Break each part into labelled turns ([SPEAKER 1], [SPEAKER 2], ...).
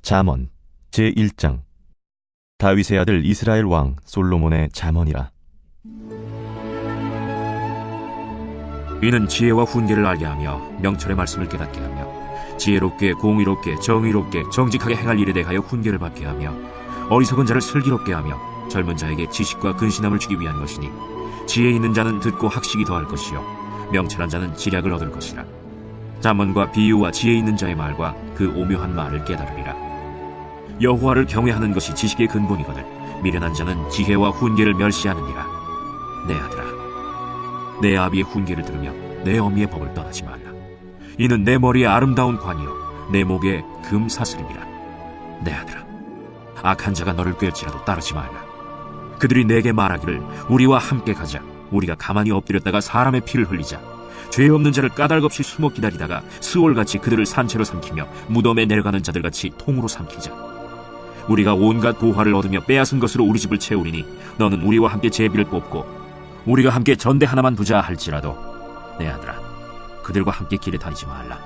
[SPEAKER 1] 잠언 제1장. 다윗의 아들 이스라엘 왕 솔로몬의 잠언이라.
[SPEAKER 2] 이는 지혜와 훈계를 알게 하며 명철의 말씀을 깨닫게 하며 지혜롭게 공의롭게 정의롭게 정직하게 행할 일에 대하여 훈계를 받게 하며 어리석은 자를 슬기롭게 하며 젊은 자에게 지식과 근신함을 주기 위한 것이니, 지혜 있는 자는 듣고 학식이 더할 것이요 명철한 자는 지략을 얻을 것이라. 잠언과 비유와 지혜 있는 자의 말과 그 오묘한 말을 깨달으리라. 여호와를 경외하는 것이 지식의 근본이거늘 미련한 자는 지혜와 훈계를 멸시하느니라. 내 아들아, 내 아비의 훈계를 들으며 내 어미의 법을 떠나지 말라. 이는 내 머리에 아름다운 관이요 내 목에 금사슬이니라. 내 아들아, 악한 자가 너를 꿰을지라도 따르지 말라. 그들이 내게 말하기를 우리와 함께 가자. 우리가 가만히 엎드렸다가 사람의 피를 흘리자. 죄 없는 자를 까닭없이 숨어 기다리다가 스올같이 그들을 산채로 삼키며 무덤에 내려가는 자들같이 통으로 삼키자. 우리가 온갖 보화를 얻으며 빼앗은 것으로 우리 집을 채우리니 너는 우리와 함께 제비를 뽑고 우리가 함께 전대 하나만 두자 할지라도 내 아들아, 그들과 함께 길에 다니지 말라.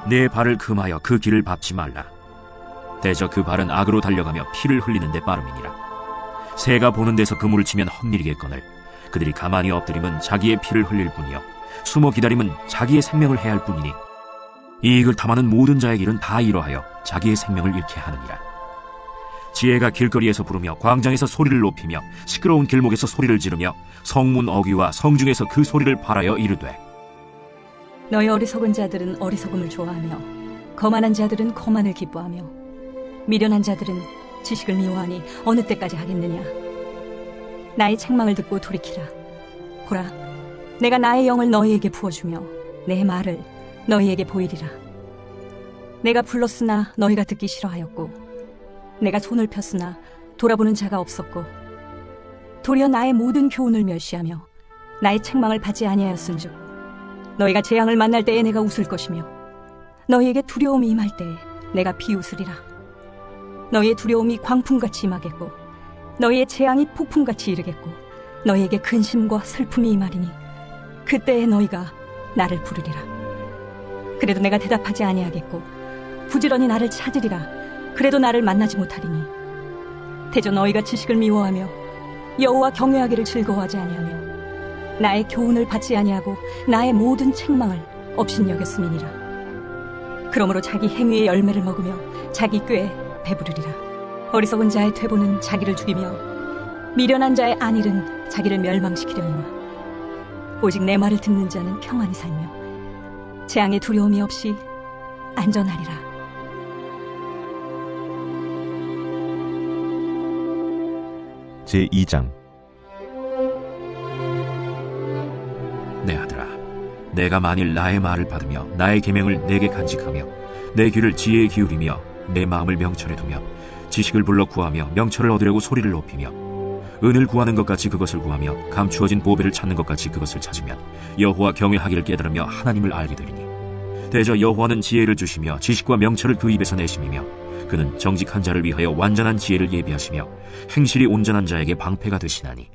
[SPEAKER 2] 내 발을 금하여 그 길을 밟지 말라. 대저 그 발은 악으로 달려가며 피를 흘리는 데 빠름이니라. 새가 보는 데서 그물을 치면 헛일이겠거늘 그들이 가만히 엎드림은 자기의 피를 흘릴 뿐이요 숨어 기다림은 자기의 생명을 해할 뿐이니, 이익을 탐하는 모든 자의 길은 다 이러하여 자기의 생명을 잃게 하느니라. 지혜가 길거리에서 부르며 광장에서 소리를 높이며 시끄러운 길목에서 소리를 지르며 성문 어귀와 성중에서 그 소리를 발하여 이르되,
[SPEAKER 3] 너희 어리석은 자들은 어리석음을 좋아하며 거만한 자들은 거만을 기뻐하며 미련한 자들은 지식을 미워하니 어느 때까지 하겠느냐. 나의 책망을 듣고 돌이키라. 보라, 내가 나의 영을 너희에게 부어주며 내 말을 너희에게 보이리라. 내가 불렀으나 너희가 듣기 싫어하였고 내가 손을 폈으나 돌아보는 자가 없었고 도리어 나의 모든 교훈을 멸시하며 나의 책망을 받지 아니하였은즉 너희가 재앙을 만날 때에 내가 웃을 것이며 너희에게 두려움이 임할 때에 내가 비웃으리라. 너희의 두려움이 광풍같이 임하겠고 너희의 재앙이 폭풍같이 이르겠고 너희에게 근심과 슬픔이 임하리니 그때에 너희가 나를 부르리라. 그래도 내가 대답하지 아니하겠고 부지런히 나를 찾으리라. 그래도 나를 만나지 못하리니 대저 너희가 지식을 미워하며 여호와 경외하기를 즐거워하지 아니하며 나의 교훈을 받지 아니하고 나의 모든 책망을 업신여겼음이니라. 그러므로 자기 행위의 열매를 먹으며 자기 꾀에 배부르리라. 어리석은 자의 퇴보는 자기를 죽이며 미련한 자의 안일은 자기를 멸망시키려니와 오직 내 말을 듣는 자는 평안히 살며 재앙의 두려움이 없이 안전하리라.
[SPEAKER 1] 제2장.
[SPEAKER 2] 내 아들아, 내가 만일 나의 말을 받으며 나의 계명을 내게 간직하며 내 귀를 지혜에 기울이며 내 마음을 명철에 두며 지식을 불러 구하며 명철을 얻으려고 소리를 높이며 은을 구하는 것 같이 그것을 구하며 감추어진 보배를 찾는 것 같이 그것을 찾으면 여호와 경외하기를 깨달으며 하나님을 알게 되리니, 대저 여호와는 지혜를 주시며 지식과 명철을 그 입에서 내심이며 그는 정직한 자를 위하여 완전한 지혜를 예비하시며 행실이 온전한 자에게 방패가 되시나니,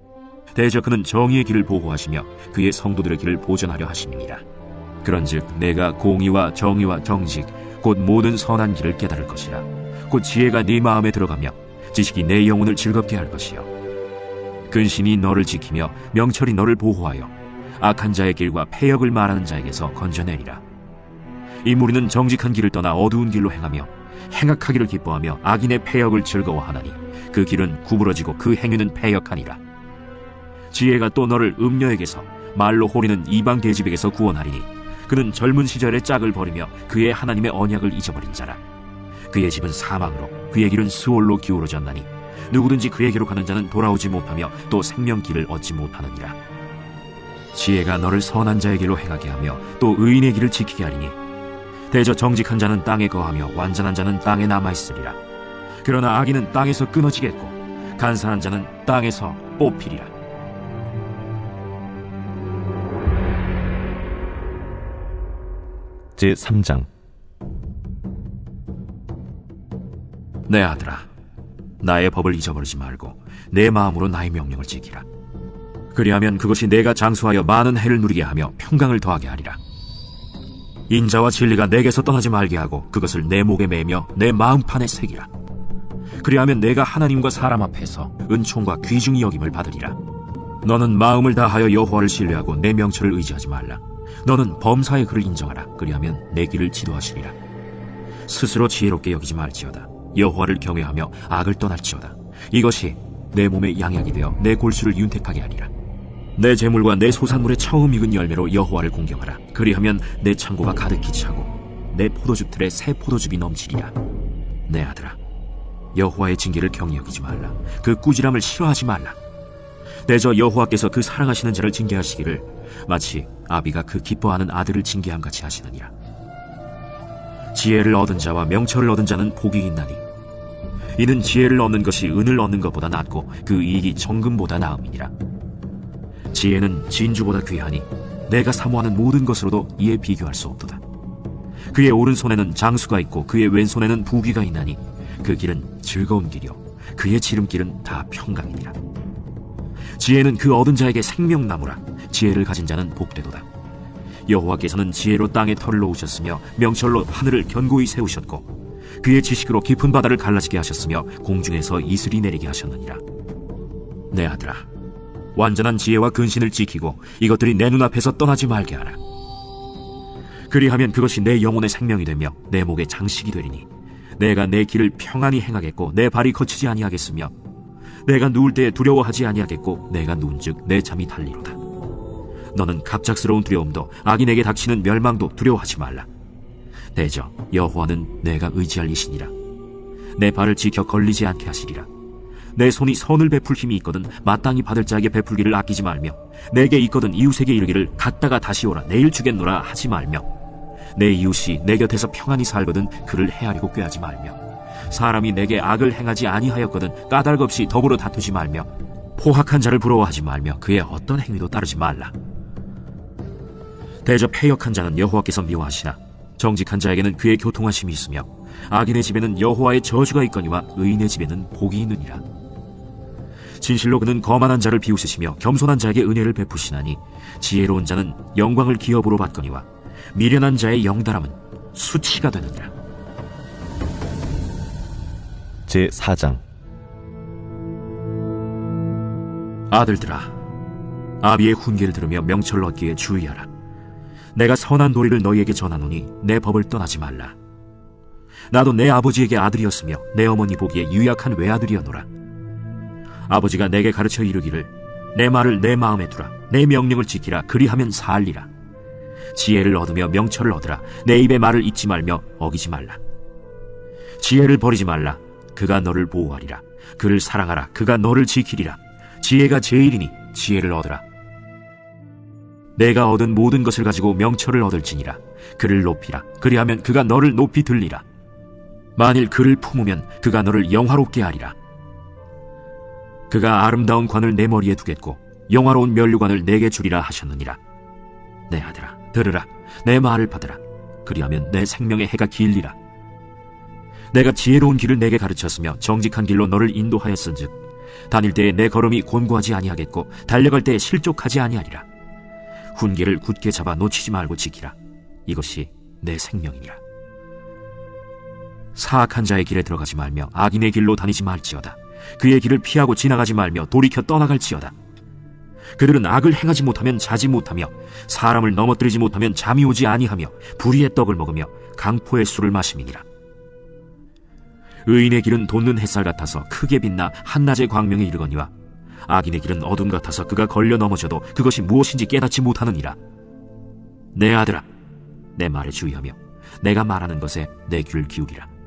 [SPEAKER 2] 대저 그는 정의의 길을 보호하시며 그의 성도들의 길을 보전하려 하심이니라. 그런즉 내가 공의와 정의와 정직 곧 모든 선한 길을 깨달을 것이라. 곧 지혜가 네 마음에 들어가며 지식이 내 영혼을 즐겁게 할 것이요 근신이 너를 지키며 명철이 너를 보호하여 악한 자의 길과 패역을 말하는 자에게서 건져내리라. 이 무리는 정직한 길을 떠나 어두운 길로 행하며 행악하기를 기뻐하며 악인의 패역을 즐거워하나니 그 길은 구부러지고 그 행위는 패역하니라. 지혜가 또 너를 음녀에게서 말로 호리는 이방 계집에게서 구원하리니 그는 젊은 시절의 짝을 버리며 그의 하나님의 언약을 잊어버린 자라. 그의 집은 사망으로 그의 길은 스올로 기울어졌나니 누구든지 그에게로 가는 자는 돌아오지 못하며 또 생명길을 얻지 못하느니라. 지혜가 너를 선한 자의 길로 행하게 하며 또 의인의 길을 지키게 하리니, 대저 정직한 자는 땅에 거하며 완전한 자는 땅에 남아있으리라. 그러나 악인은 땅에서 끊어지겠고 간사한 자는 땅에서 뽑히리라.
[SPEAKER 1] 제3장.
[SPEAKER 2] 내 아들아, 나의 법을 잊어버리지 말고 내 마음으로 나의 명령을 지키라. 그리하면 그것이 내가 장수하여 많은 해를 누리게 하며 평강을 더하게 하리라. 인자와 진리가 내게서 떠나지 말게 하고 그것을 내 목에 매며 내 마음판에 새기라. 그리하면 내가 하나님과 사람 앞에서 은총과 귀중히 여김을 받으리라. 너는 마음을 다하여 여호와를 신뢰하고 내 명철을 의지하지 말라. 너는 범사의 그를 인정하라. 그리하면 내 길을 지도하시리라. 스스로 지혜롭게 여기지 말지어다. 여호와를 경외하며 악을 떠날지어다. 이것이 내 몸의 양약이 되어 내 골수를 윤택하게 하리라. 내 재물과 내 소산물의 처음 익은 열매로 여호와를 공경하라. 그리하면 내 창고가 가득히 차고 내 포도즙 틀에 새 포도즙이 넘치리라. 내 아들아, 여호와의 징계를 경히 여기지 말라. 그 꾸지람을 싫어하지 말라. 대저 여호와께서 그 사랑하시는 자를 징계하시기를 마치 아비가 그 기뻐하는 아들을 징계함 같이 하시느니라. 지혜를 얻은 자와 명철을 얻은 자는 복이 있나니 이는 지혜를 얻는 것이 은을 얻는 것보다 낫고 그 이익이 정금보다 나음이니라. 지혜는 진주보다 귀하니 내가 사모하는 모든 것으로도 이에 비교할 수 없도다. 그의 오른손에는 장수가 있고 그의 왼손에는 부귀가 있나니 그 길은 즐거운 길이요 그의 지름길은 다 평강이니라. 지혜는 그 얻은 자에게 생명나무라. 지혜를 가진 자는 복되도다. 여호와께서는 지혜로 땅에 털을 놓으셨으며 명철로 하늘을 견고히 세우셨고 그의 지식으로 깊은 바다를 갈라지게 하셨으며 공중에서 이슬이 내리게 하셨느니라. 내 아들아, 완전한 지혜와 근신을 지키고 이것들이 내 눈앞에서 떠나지 말게 하라. 그리하면 그것이 내 영혼의 생명이 되며 내 목의 장식이 되리니 내가 내 길을 평안히 행하겠고 내 발이 거치지 아니하겠으며 내가 누울 때에 두려워하지 아니하겠고 내가 누운즉 내 잠이 달리로다. 너는 갑작스러운 두려움도 악인에게 닥치는 멸망도 두려워하지 말라. 대저 여호와는 내가 의지할 이시니라. 내 발을 지켜 걸리지 않게 하시리라. 내 손이 선을 베풀 힘이 있거든 마땅히 받을 자에게 베풀기를 아끼지 말며 내게 있거든 이웃에게 이르기를 갔다가 다시 오라 내일 주겠노라 하지 말며 내 이웃이 내 곁에서 평안히 살거든 그를 헤아리고 꾀하지 말며 사람이 내게 악을 행하지 아니하였거든 까닭 없이 더불어 다투지 말며 포학한 자를 부러워하지 말며 그의 어떤 행위도 따르지 말라. 대저 패역한 자는 여호와께서 미워하시나 정직한 자에게는 그의 교통하심이 있으며 악인의 집에는 여호와의 저주가 있거니와 의인의 집에는 복이 있느니라. 진실로 그는 거만한 자를 비웃으시며 겸손한 자에게 은혜를 베푸시나니 지혜로운 자는 영광을 기업으로 받거니와 미련한 자의 영달함은 수치가 되느니라.
[SPEAKER 1] 제4장.
[SPEAKER 2] 아들들아, 아비의 훈계를 들으며 명철을 얻기에 주의하라. 내가 선한 도리를 너희에게 전하노니 내 법을 떠나지 말라. 나도 내 아버지에게 아들이었으며 내 어머니 보기에 유약한 외아들이었노라. 아버지가 내게 가르쳐 이르기를 내 말을 내 마음에 두라. 내 명령을 지키라. 그리하면 살리라. 지혜를 얻으며 명철을 얻으라. 내 입의 말을 잊지 말며 어기지 말라. 지혜를 버리지 말라. 그가 너를 보호하리라. 그를 사랑하라. 그가 너를 지키리라. 지혜가 제일이니 지혜를 얻으라. 내가 얻은 모든 것을 가지고 명철을 얻을지니라. 그를 높이라. 그리하면 그가 너를 높이 들리라. 만일 그를 품으면 그가 너를 영화롭게 하리라. 그가 아름다운 관을 내 머리에 두겠고 영화로운 면류관을 내게 주리라 하셨느니라. 내 아들아, 들으라. 내 말을 받으라. 그리하면 내 생명의 해가 길리라. 내가 지혜로운 길을 내게 가르쳤으며 정직한 길로 너를 인도하였은즉 다닐 때에 내 걸음이 곤고하지 아니하겠고 달려갈 때에 실족하지 아니하리라. 훈계를 굳게 잡아 놓치지 말고 지키라. 이것이 내 생명이니라. 사악한 자의 길에 들어가지 말며 악인의 길로 다니지 말지어다. 그의 길을 피하고 지나가지 말며 돌이켜 떠나갈지어다. 그들은 악을 행하지 못하면 자지 못하며 사람을 넘어뜨리지 못하면 잠이 오지 아니하며 불의의 떡을 먹으며 강포의 술을 마심이니라. 의인의 길은 돋는 햇살 같아서 크게 빛나 한낮의 광명에 이르거니와 악인의 길은 어둠 같아서 그가 걸려 넘어져도 그것이 무엇인지 깨닫지 못하느니라. 내 아들아, 내 말에 주의하며 내가 말하는 것에 내 귀를 기울이라.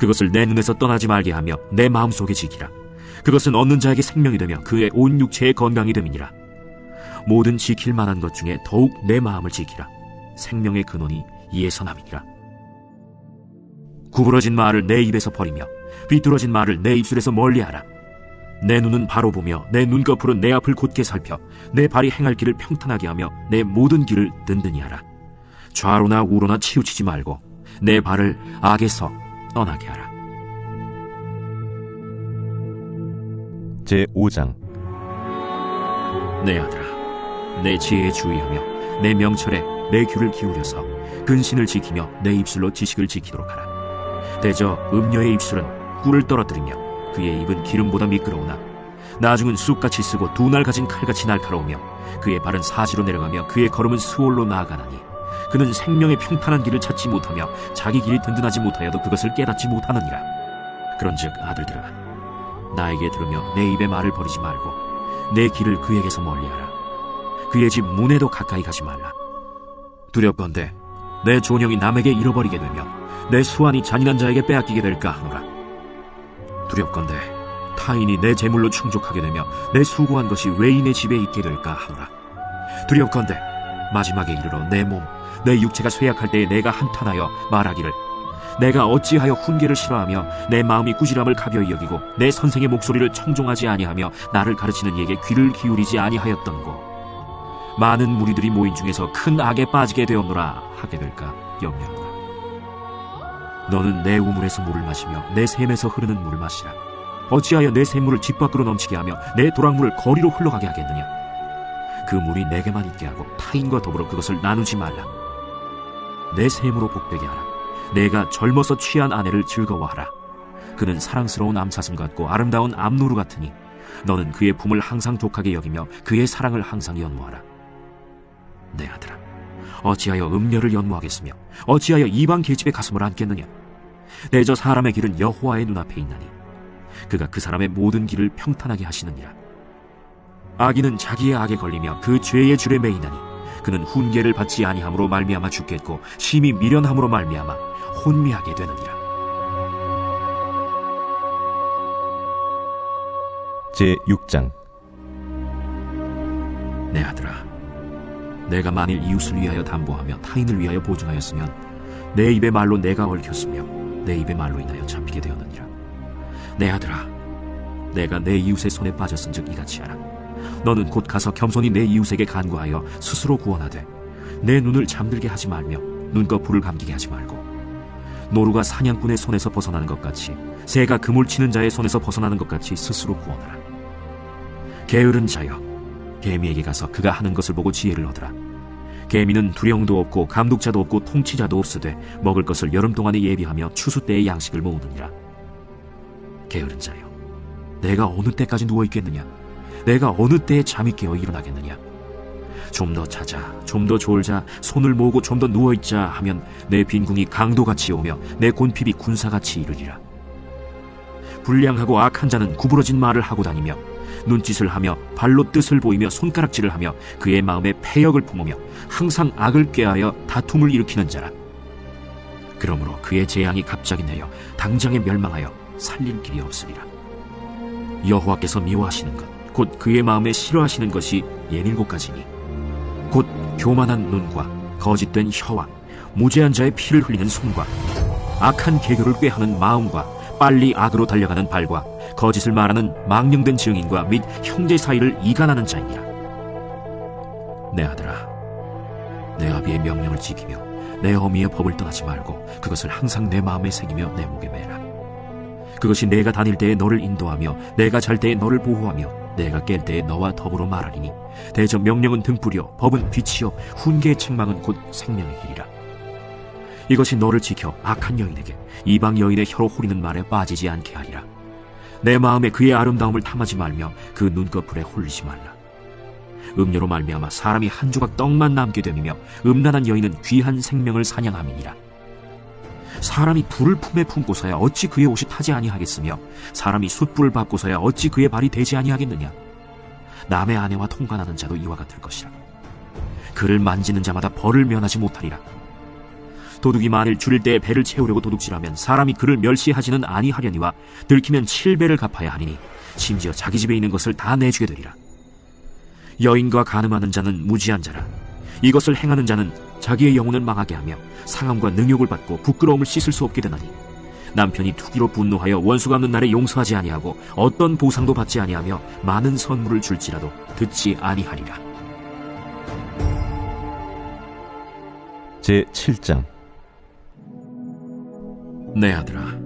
[SPEAKER 2] 그것을 내 눈에서 떠나지 말게 하며 내 마음속에 지키라. 그것은 얻는 자에게 생명이 되며 그의 온 육체의 건강이 됨이니라. 모든 지킬 만한 것 중에 더욱 내 마음을 지키라. 생명의 근원이 이에서 남이니라. 구부러진 말을 내 입에서 버리며 비뚤어진 말을 내 입술에서 멀리하라. 내 눈은 바로 보며 내 눈꺼풀은 내 앞을 곧게 살펴 내 발이 행할 길을 평탄하게 하며 내 모든 길을 든든히 하라. 좌로나 우로나 치우치지 말고 내 발을 악에서 떠나게 하라.
[SPEAKER 1] 제5장.
[SPEAKER 2] 내 아들아, 내 지혜에 주의하며 내 명철에 내 귀를 기울여서 근신을 지키며 내 입술로 지식을 지키도록 하라. 대저 음녀의 입술은 꿀을 떨어뜨리며 그의 입은 기름보다 미끄러우나 나중은 쑥같이 쓰고 두 날 가진 칼같이 날카로우며 그의 발은 사지로 내려가며 그의 걸음은 스올로 나아가나니 그는 생명의 평탄한 길을 찾지 못하며 자기 길이 든든하지 못하여도 그것을 깨닫지 못하느니라. 그런즉 아들들아, 나에게 들으며 내 입의 말을 버리지 말고 내 길을 그에게서 멀리하라. 그의 집 문에도 가까이 가지 말라. 두렵건대 내 존영이 남에게 잃어버리게 되며 내 수완이 잔인한 자에게 빼앗기게 될까 하노라. 두렵건대 타인이 내 재물로 충족하게 되며 내 수고한 것이 외인의 집에 있게 될까 하노라. 두렵건대 마지막에 이르러 내 몸, 내 육체가 쇠약할 때에 내가 한탄하여 말하기를 내가 어찌하여 훈계를 싫어하며 내 마음이 꾸지람을 가벼이 여기고 내 선생의 목소리를 청종하지 아니하며 나를 가르치는 이에게 귀를 기울이지 아니하였던고. 많은 무리들이 모인 중에서 큰 악에 빠지게 되었노라 하게 될까 염려하노라. 너는 내 우물에서 물을 마시며 내 샘에서 흐르는 물을 마시라. 어찌하여 내 샘물을 집 밖으로 넘치게 하며 내 도랑물을 거리로 흘러가게 하겠느냐. 그 물이 내게만 있게 하고 타인과 더불어 그것을 나누지 말라. 내 샘으로 복되게 하라. 내가 젊어서 취한 아내를 즐거워하라. 그는 사랑스러운 암사슴 같고 아름다운 암노루 같으니 너는 그의 품을 항상 독하게 여기며 그의 사랑을 항상 연모하라. 내 아들아, 어찌하여 음녀를 연모하겠으며 어찌하여 이방 계집의 가슴을 안겠느냐. 내저 사람의 길은 여호와의 눈앞에 있나니 그가 그 사람의 모든 길을 평탄하게 하시느니라. 악인은 자기의 악에 걸리며 그 죄의 줄에 매이나니 그는 훈계를 받지 아니함으로 말미암아 죽겠고 심히 미련함으로 말미암아 혼미하게 되느니라.
[SPEAKER 1] 제6장.
[SPEAKER 2] 내 아들아, 내가 만일 이웃을 위하여 담보하며 타인을 위하여 보증하였으면 내 입의 말로 내가 얽혔으며 내 입의 말로 인하여 잡히게 되었느니라. 내 아들아, 내가 내 이웃의 손에 빠졌은즉 이같이 하라. 너는 곧 가서 겸손히 내 이웃에게 간구하여 스스로 구원하되 내 눈을 잠들게 하지 말며 눈꺼풀을 감기게 하지 말고 노루가 사냥꾼의 손에서 벗어나는 것 같이 새가 그물 치는 자의 손에서 벗어나는 것 같이 스스로 구원하라. 게으른 자여, 개미에게 가서 그가 하는 것을 보고 지혜를 얻으라. 개미는 두령도 없고 감독자도 없고 통치자도 없으되 먹을 것을 여름 동안에 예비하며 추수 때의 양식을 모으느니라. 게으른 자여, 내가 어느 때까지 누워있겠느냐? 내가 어느 때에 잠이 깨어 일어나겠느냐? 좀 더 자자, 좀 더 졸자, 손을 모으고 좀 더 누워있자 하면 내 빈궁이 강도같이 오며 내 곤핍이 군사같이 이르리라. 불량하고 악한 자는 구부러진 말을 하고 다니며 눈짓을 하며 발로 뜻을 보이며 손가락질을 하며 그의 마음에 패역을 품으며 항상 악을 꾀하여 다툼을 일으키는 자라. 그러므로 그의 재앙이 갑자기 내려 당장에 멸망하여 살릴 길이 없으리라. 여호와께서 미워하시는 것, 곧 그의 마음에 싫어하시는 것이 7가지니 곧 교만한 눈과 거짓된 혀와 무죄한 자의 피를 흘리는 손과 악한 계교를 꾀하는 마음과 빨리 악으로 달려가는 발과 거짓을 말하는 망령된 증인과 및 형제 사이를 이간하는 자이니라. 내 아들아, 내 아비의 명령을 지키며 내 어미의 법을 떠나지 말고 그것을 항상 내 마음에 새기며 내 목에 매라. 그것이 내가 다닐 때에 너를 인도하며 내가 잘 때에 너를 보호하며 내가 깰 때에 너와 더불어 말하리니 대저 명령은 등불이요 법은 빛이요 훈계의 책망은 곧 생명의 길이라. 이것이 너를 지켜 악한 여인에게 이방 여인의 혀로 후리는 말에 빠지지 않게 하리라. 내 마음에 그의 아름다움을 탐하지 말며 그 눈꺼풀에 홀리지 말라. 음료로 말미암아 사람이 한 조각 떡만 남게 됨이며 음란한 여인은 귀한 생명을 사냥함이니라. 사람이 불을 품에 품고서야 어찌 그의 옷이 타지 아니하겠으며 사람이 숯불을 밟고서야 어찌 그의 발이 되지 아니하겠느냐. 남의 아내와 통관하는 자도 이와 같을 것이라. 그를 만지는 자마다 벌을 면하지 못하리라. 도둑이 만일 줄일 때에 배를 채우려고 도둑질하면 사람이 그를 멸시하지는 아니하려니와 들키면 7배를 갚아야 하리니 심지어 자기 집에 있는 것을 다 내주게 되리라. 여인과 간음하는 자는 무지한 자라. 이것을 행하는 자는 자기의 영혼을 망하게 하며 상함과 능욕을 받고 부끄러움을 씻을 수 없게 되나니 남편이 투기로 분노하여 원수 갚는 날에 용서하지 아니하고 어떤 보상도 받지 아니하며 많은 선물을 줄지라도 듣지 아니하리라.
[SPEAKER 1] 제7장.
[SPEAKER 2] 내 아들아,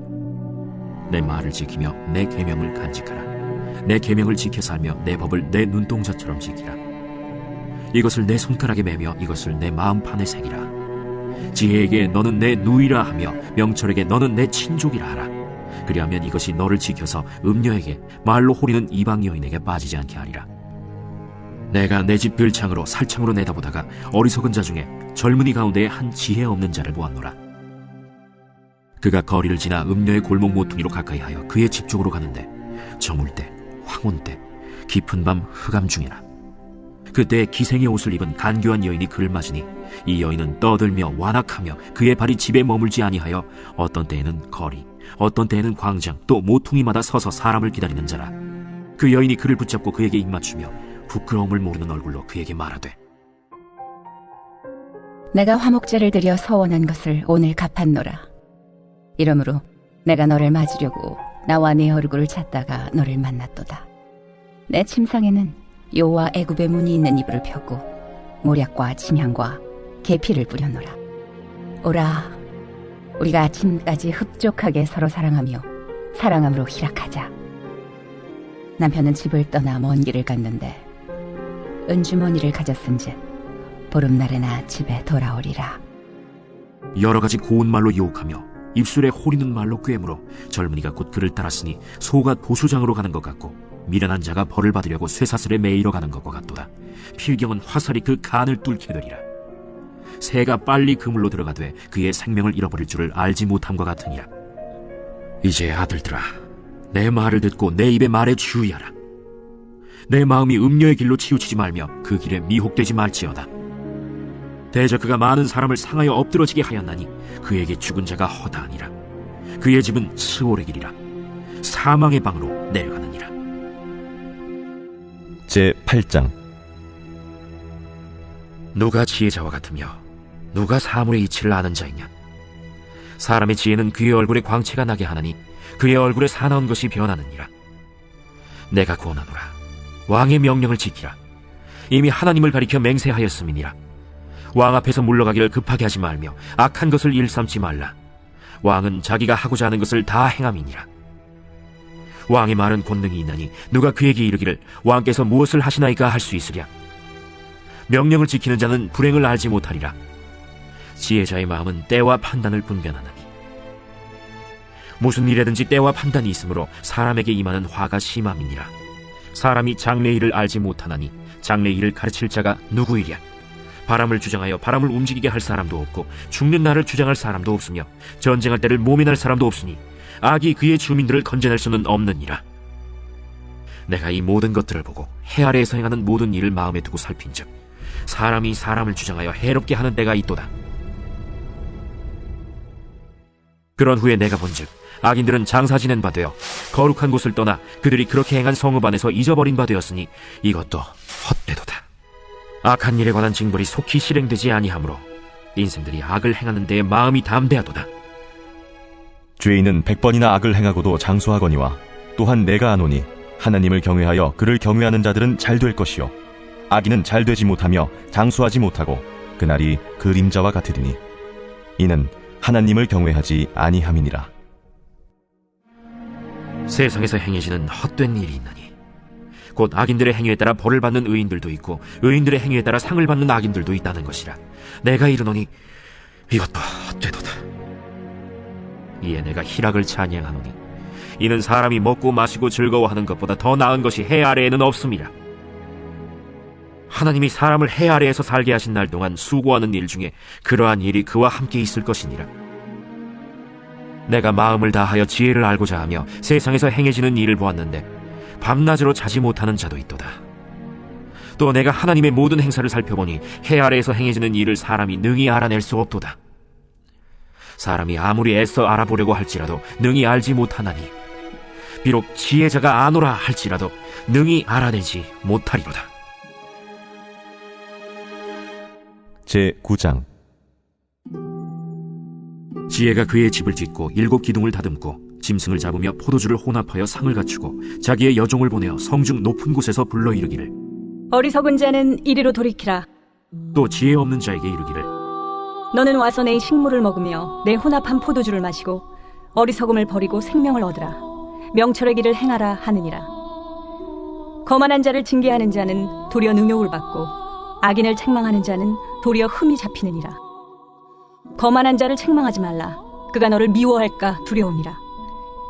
[SPEAKER 2] 내 말을 지키며 내 계명을 간직하라. 내 계명을 지켜 살며 내 법을 내 눈동자처럼 지키라. 이것을 내 손가락에 매며 이것을 내 마음판에 새기라. 지혜에게 너는 내 누이라 하며 명철에게 너는 내 친족이라 하라. 그리하면 이것이 너를 지켜서 음녀에게 말로 호리는 이방 여인에게 빠지지 않게 하리라. 내가 내 집 들창으로 살창으로 내다보다가 어리석은 자 중에 젊은이 가운데에 한 지혜 없는 자를 보았노라. 그가 거리를 지나 음녀의 골목 모퉁이로 가까이 하여 그의 집 쪽으로 가는데 저물 때 황혼 때 깊은 밤 흑암 중이라. 그때 기생의 옷을 입은 간교한 여인이 그를 맞으니 이 여인은 떠들며 완악하며 그의 발이 집에 머물지 아니하여 어떤 때에는 거리 어떤 때에는 광장 또 모퉁이마다 서서 사람을 기다리는 자라. 그 여인이 그를 붙잡고 그에게 입맞추며 부끄러움을 모르는 얼굴로 그에게 말하되
[SPEAKER 4] 내가 화목제를 드려 서원한 것을 오늘 갚았노라. 이러므로 내가 너를 맞으려고 나와 네 얼굴을 찾다가 너를 만났도다. 내 침상에는 요와 애굽의 문이 있는 이불을 펴고 모략과 침향과 계피를 뿌렸노라. 오라, 우리가 아침까지 흡족하게 서로 사랑하며 사랑함으로 희락하자. 남편은 집을 떠나 먼 길을 갔는데 은주머니를 가졌은즉 보름날에나 집에 돌아오리라.
[SPEAKER 2] 여러 가지 고운 말로 유혹하며 입술에 호리는 말로 꿰물어 젊은이가 곧 그를 따랐으니 소가 보수장으로 가는 것 같고 미련한 자가 벌을 받으려고 쇠사슬에 매이러 가는 것과 같도다. 필경은 화살이 그 간을 뚫게 되리라. 새가 빨리 그물로 들어가되 그의 생명을 잃어버릴 줄을 알지 못함과 같으니라. 이제 아들들아, 내 말을 듣고 내 입의 말에 주의하라. 내 마음이 음녀의 길로 치우치지 말며 그 길에 미혹되지 말지어다. 대저 그가 많은 사람을 상하여 엎드러지게 하였나니 그에게 죽은 자가 허다하니라. 그의 집은 스올의 길이라. 사망의 방으로 내려가느니라.
[SPEAKER 1] 제8장.
[SPEAKER 2] 누가 지혜자와 같으며 누가 사물의 이치를 아는 자이냐? 사람의 지혜는 그의 얼굴에 광채가 나게 하나니 그의 얼굴에 사나운 것이 변하느니라. 내가 구원하노라. 왕의 명령을 지키라. 이미 하나님을 가리켜 맹세하였음이니라. 왕 앞에서 물러가기를 급하게 하지 말며 악한 것을 일삼지 말라. 왕은 자기가 하고자 하는 것을 다 행함이니라. 왕의 말은 권능이 있나니 누가 그에게 이르기를 왕께서 무엇을 하시나이까 할 수 있으랴. 명령을 지키는 자는 불행을 알지 못하리라. 지혜자의 마음은 때와 판단을 분별하나니 무슨 일에든지 때와 판단이 있으므로 사람에게 임하는 화가 심함이니라. 사람이 장래의 일을 알지 못하나니 장래의 일을 가르칠 자가 누구이랴. 바람을 주장하여 바람을 움직이게 할 사람도 없고 죽는 날을 주장할 사람도 없으며 전쟁할 때를 모면할 사람도 없으니 악이 그의 주민들을 건져낼 수는 없느니라. 내가 이 모든 것들을 보고 해 아래에서 행하는 모든 일을 마음에 두고 살핀즉 사람이 사람을 주장하여 해롭게 하는 때가 있도다. 그런 후에 내가 본즉 악인들은 장사 지낸 바 되어 거룩한 곳을 떠나 그들이 그렇게 행한 성읍 안에서 잊어버린 바 되었으니 이것도 헛되도다. 악한 일에 관한 징벌이 속히 실행되지 아니하므로 인생들이 악을 행하는 데에 마음이 담대하도다.
[SPEAKER 1] 죄인은 100번이나 악을 행하고도 장수하거니와 또한 내가 아노니 하나님을 경외하여 그를 경외하는 자들은 잘 될 것이요 악인은 잘 되지 못하며 장수하지 못하고 그날이 그림자와 같으리니 이는 하나님을 경외하지 아니함이니라.
[SPEAKER 2] 세상에서 행해지는 헛된 일이 있나니 곧 악인들의 행위에 따라 벌을 받는 의인들도 있고 의인들의 행위에 따라 상을 받는 악인들도 있다는 것이라. 내가 이르노니 이것도 헛되도다. 이에 내가 희락을 찬양하노니 이는 사람이 먹고 마시고 즐거워하는 것보다 더 나은 것이 해 아래에는 없음이라. 하나님이 사람을 해 아래에서 살게 하신 날 동안 수고하는 일 중에 그러한 일이 그와 함께 있을 것이니라. 내가 마음을 다하여 지혜를 알고자 하며 세상에서 행해지는 일을 보았는데 밤낮으로 자지 못하는 자도 있도다. 또 내가 하나님의 모든 행사를 살펴보니 해 아래에서 행해지는 일을 사람이 능히 알아낼 수 없도다. 사람이 아무리 애써 알아보려고 할지라도 능히 알지 못하나니 비록 지혜자가 아노라 할지라도 능히 알아내지 못하리로다.
[SPEAKER 1] 제9장.
[SPEAKER 2] 지혜가 그의 집을 짓고 7 기둥을 다듬고 짐승을 잡으며 포도주를 혼합하여 상을 갖추고 자기의 여종을 보내어 성중 높은 곳에서 불러 이르기를
[SPEAKER 3] 어리석은 자는 이리로 돌이키라.
[SPEAKER 2] 또 지혜 없는 자에게 이르기를
[SPEAKER 3] 너는 와서 내 식물을 먹으며 내 혼합한 포도주를 마시고 어리석음을 버리고 생명을 얻으라. 명철의 길을 행하라 하느니라. 거만한 자를 징계하는 자는 도리어 능욕을 받고 악인을 책망하는 자는 도리어 흠이 잡히느니라. 거만한 자를 책망하지 말라. 그가 너를 미워할까 두려우니라.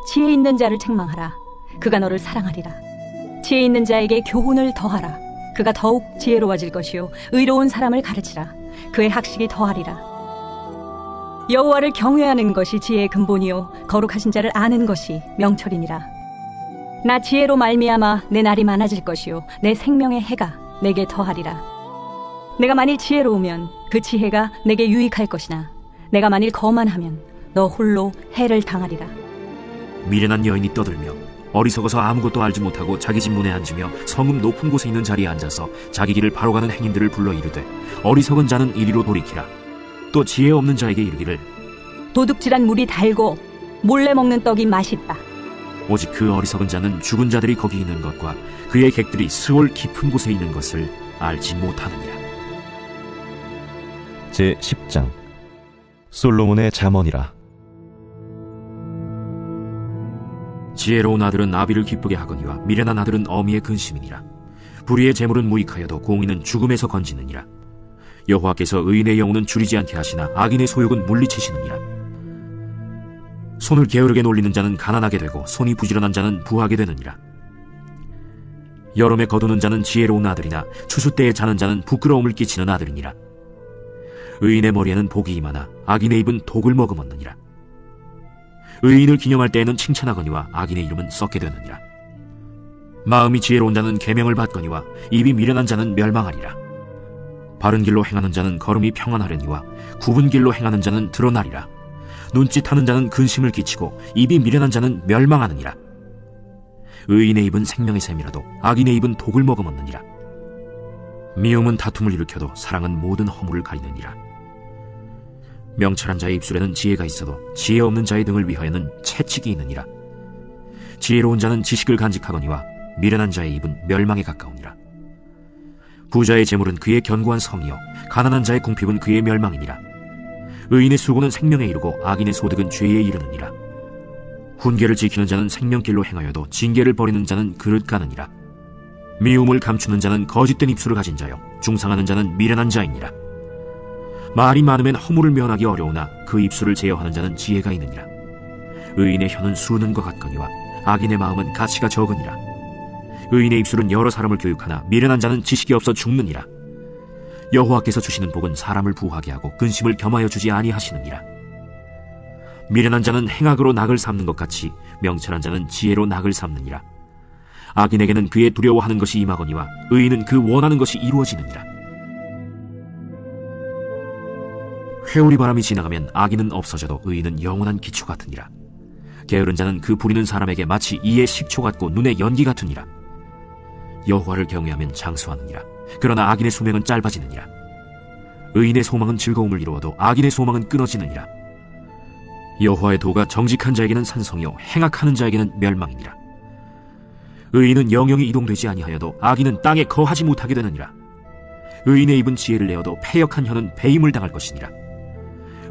[SPEAKER 3] 지혜 있는 자를 책망하라. 그가 너를 사랑하리라. 지혜 있는 자에게 교훈을 더하라. 그가 더욱 지혜로워질 것이요 의로운 사람을 가르치라. 그의 학식이 더하리라. 여호와를 경외하는 것이 지혜의 근본이요 거룩하신 자를 아는 것이 명철이니라. 나 지혜로 말미암아 내 날이 많아질 것이요 내 생명의 해가 내게 더하리라. 내가 만일 지혜로우면 그 지혜가 내게 유익할 것이나 내가 만일 거만하면 너 홀로 해를 당하리라.
[SPEAKER 2] 미련한 여인이 떠들며 어리석어서 아무것도 알지 못하고 자기 집 문에 앉으며 성읍 높은 곳에 있는 자리에 앉아서 자기 길을 바로 가는 행인들을 불러 이르되 어리석은 자는 이리로 돌이키라. 또 지혜 없는 자에게 이르기를
[SPEAKER 3] 도둑질한 물이 달고 몰래 먹는 떡이 맛있다.
[SPEAKER 2] 오직 그 어리석은 자는 죽은 자들이 거기 있는 것과 그의 객들이 스올 깊은 곳에 있는 것을 알지 못하느니라.
[SPEAKER 1] 제10장 솔로몬의 잠언이라.
[SPEAKER 2] 지혜로운 아들은 아비를 기쁘게 하거니와 미련한 아들은 어미의 근심이니라. 불의의 재물은 무익하여도 공의는 죽음에서 건지느니라. 여호와께서 의인의 영혼은 줄이지 않게 하시나 악인의 소욕은 물리치시느니라. 손을 게으르게 놀리는 자는 가난하게 되고 손이 부지런한 자는 부하게 되느니라. 여름에 거두는 자는 지혜로운 아들이나 추수 때에 자는 자는 부끄러움을 끼치는 아들이니라. 의인의 머리에는 복이 임하나 악인의 입은 독을 머금었느니라. 의인을 기념할 때에는 칭찬하거니와 악인의 이름은 썩게 되느니라. 마음이 지혜로운 자는 계명을 받거니와 입이 미련한 자는 멸망하리라. 바른 길로 행하는 자는 걸음이 평안하려니와 굽은 길로 행하는 자는 드러나리라. 눈짓하는 자는 근심을 끼치고 입이 미련한 자는 멸망하느니라. 의인의 입은 생명의 샘이라도 악인의 입은 독을 머금었느니라. 미움은 다툼을 일으켜도 사랑은 모든 허물을 가리느니라. 명철한 자의 입술에는 지혜가 있어도 지혜 없는 자의 등을 위하여는 채찍이 있느니라. 지혜로운 자는 지식을 간직하거니와 미련한 자의 입은 멸망에 가까우니라. 부자의 재물은 그의 견고한 성이요 가난한 자의 궁핍은 그의 멸망이니라. 의인의 수고는 생명에 이르고 악인의 소득은 죄에 이르느니라. 훈계를 지키는 자는 생명길로 행하여도 징계를 버리는 자는 그릇 가느니라. 미움을 감추는 자는 거짓된 입술을 가진 자요 중상하는 자는 미련한 자이니라. 말이 많으면 허물을 면하기 어려우나 그 입술을 제어하는 자는 지혜가 있느니라. 의인의 혀는 수는 것 같거니와 악인의 마음은 가치가 적으니라. 의인의 입술은 여러 사람을 교육하나 미련한 자는 지식이 없어 죽느니라. 여호와께서 주시는 복은 사람을 부하게 하고 근심을 겸하여 주지 아니하시느니라. 미련한 자는 행악으로 낙을 삼는 것 같이 명철한 자는 지혜로 낙을 삼느니라. 악인에게는 그의 두려워하는 것이 임하거니와 의인은 그 원하는 것이 이루어지느니라. 회오리 바람이 지나가면 악인은 없어져도 의인은 영원한 기초 같으니라. 게으른 자는 그 부리는 사람에게 마치 이의 식초 같고 눈의 연기 같으니라. 여호와를 경외하면 장수하느니라. 그러나 악인의 수명은 짧아지느니라. 의인의 소망은 즐거움을 이루어도 악인의 소망은 끊어지느니라. 여호와의 도가 정직한 자에게는 산성이요 행악하는 자에게는 멸망이니라. 의인은 영영이 이동되지 아니하여도 악인은 땅에 거하지 못하게 되느니라. 의인의 입은 지혜를 내어도 패역한 혀는 배임을 당할 것이니라.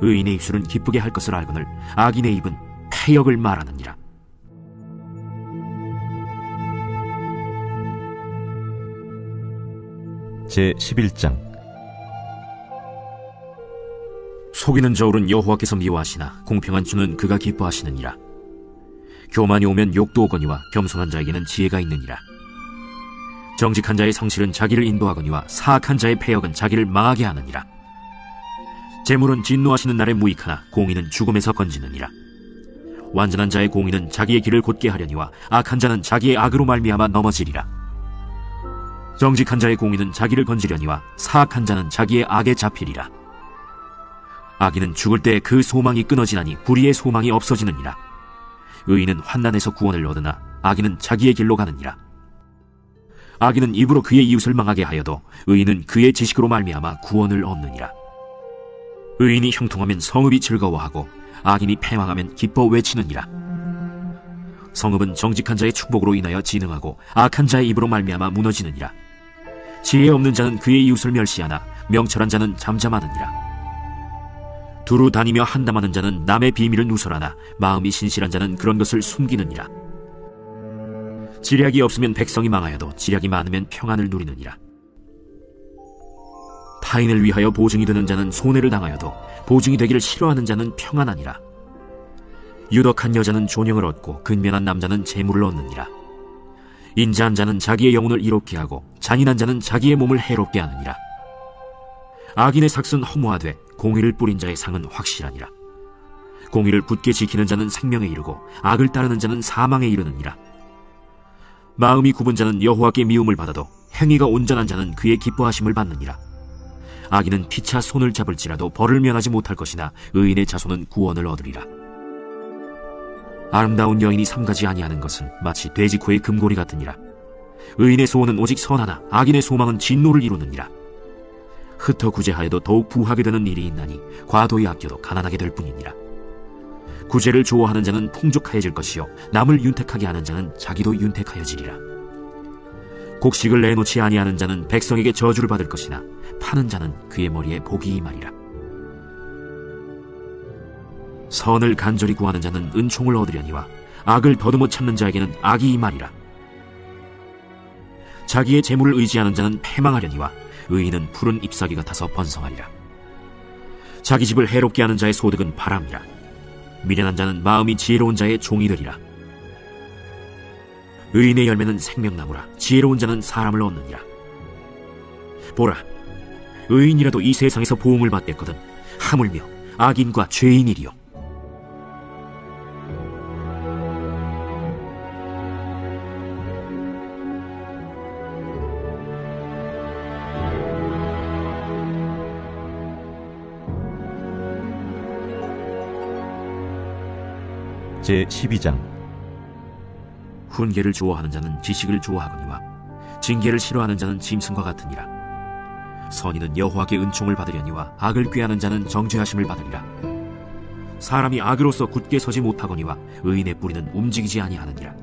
[SPEAKER 2] 의인의 입술은 기쁘게 할 것을 알거늘 악인의 입은 패역을 말하느니라.
[SPEAKER 1] 제11장
[SPEAKER 2] 속이는 저울은 여호와께서 미워하시나 공평한 주는 그가 기뻐하시느니라. 교만이 오면 욕도 오거니와 겸손한 자에게는 지혜가 있느니라. 정직한 자의 성실은 자기를 인도하거니와 사악한 자의 패역은 자기를 망하게 하느니라. 재물은 진노하시는 날에 무익하나 공의는 죽음에서 건지느니라. 완전한 자의 공의는 자기의 길을 곧게 하려니와 악한 자는 자기의 악으로 말미암아 넘어지리라. 정직한 자의 공의는 자기를 건지려니와 사악한 자는 자기의 악에 잡히리라. 악인은 죽을 때 그 소망이 끊어지나니 불의의 소망이 없어지느니라. 의인은 환난에서 구원을 얻으나 악인은 자기의 길로 가느니라. 악인은 입으로 그의 이웃을 망하게 하여도 의인은 그의 지식으로 말미암아 구원을 얻느니라. 의인이 형통하면 성읍이 즐거워하고 악인이 패망하면 기뻐 외치느니라. 성읍은 정직한 자의 축복으로 인하여 진흥하고 악한 자의 입으로 말미암아 무너지느니라. 지혜 없는 자는 그의 이웃을 멸시하나 명철한 자는 잠잠하느니라. 두루 다니며 한담하는 자는 남의 비밀을 누설하나 마음이 신실한 자는 그런 것을 숨기느니라. 지략이 없으면 백성이 망하여도 지략이 많으면 평안을 누리느니라. 타인을 위하여 보증이 되는 자는 손해를 당하여도 보증이 되기를 싫어하는 자는 평안하니라. 유덕한 여자는 존영을 얻고 근면한 남자는 재물을 얻느니라. 인자한 자는 자기의 영혼을 이롭게 하고 잔인한 자는 자기의 몸을 해롭게 하느니라. 악인의 삭은 허무하되 공의를 뿌린 자의 상은 확실하니라. 공의를 굳게 지키는 자는 생명에 이르고 악을 따르는 자는 사망에 이르느니라. 마음이 굽은 자는 여호와께 미움을 받아도 행위가 온전한 자는 그의 기뻐하심을 받느니라. 악인은 피차 손을 잡을지라도 벌을 면하지 못할 것이나 의인의 자손은 구원을 얻으리라. 아름다운 여인이 삼가지 아니하는 것은 마치 돼지코의 금고리 같으니라. 의인의 소원은 오직 선하나 악인의 소망은 진노를 이루느니라. 흩어 구제하여도 더욱 부하게 되는 일이 있나니 과도히 아껴도 가난하게 될 뿐이니라. 구제를 좋아하는 자는 풍족하여질 것이요 남을 윤택하게 하는 자는 자기도 윤택하여지리라. 곡식을 내놓지 아니하는 자는 백성에게 저주를 받을 것이나 파는 자는 그의 머리에 복이 임하리라. 선을 간절히 구하는 자는 은총을 얻으려니와 악을 더듬어 참는 자에게는 악이 임하리라. 자기의 재물을 의지하는 자는 패망하려니와 의인은 푸른 잎사귀 같아서 번성하리라. 자기 집을 해롭게 하는 자의 소득은 바람이라. 미련한 자는 마음이 지혜로운 자의 종이 되리라. 의인의 열매는 생명나무라. 지혜로운 자는 사람을 얻느니라. 보라, 의인이라도 이 세상에서 보응을 받겠거든 하물며 악인과 죄인이리요.
[SPEAKER 1] 제12장.
[SPEAKER 2] 훈계를 좋아하는 자는 지식을 좋아하거니와 징계를 싫어하는 자는 짐승과 같으니라. 선인은 여호와께 은총을 받으려니와 악을 꾀하는 자는 정죄하심을 받으리라. 사람이 악으로서 굳게 서지 못하거니와 의인의 뿌리는 움직이지 아니하느니라.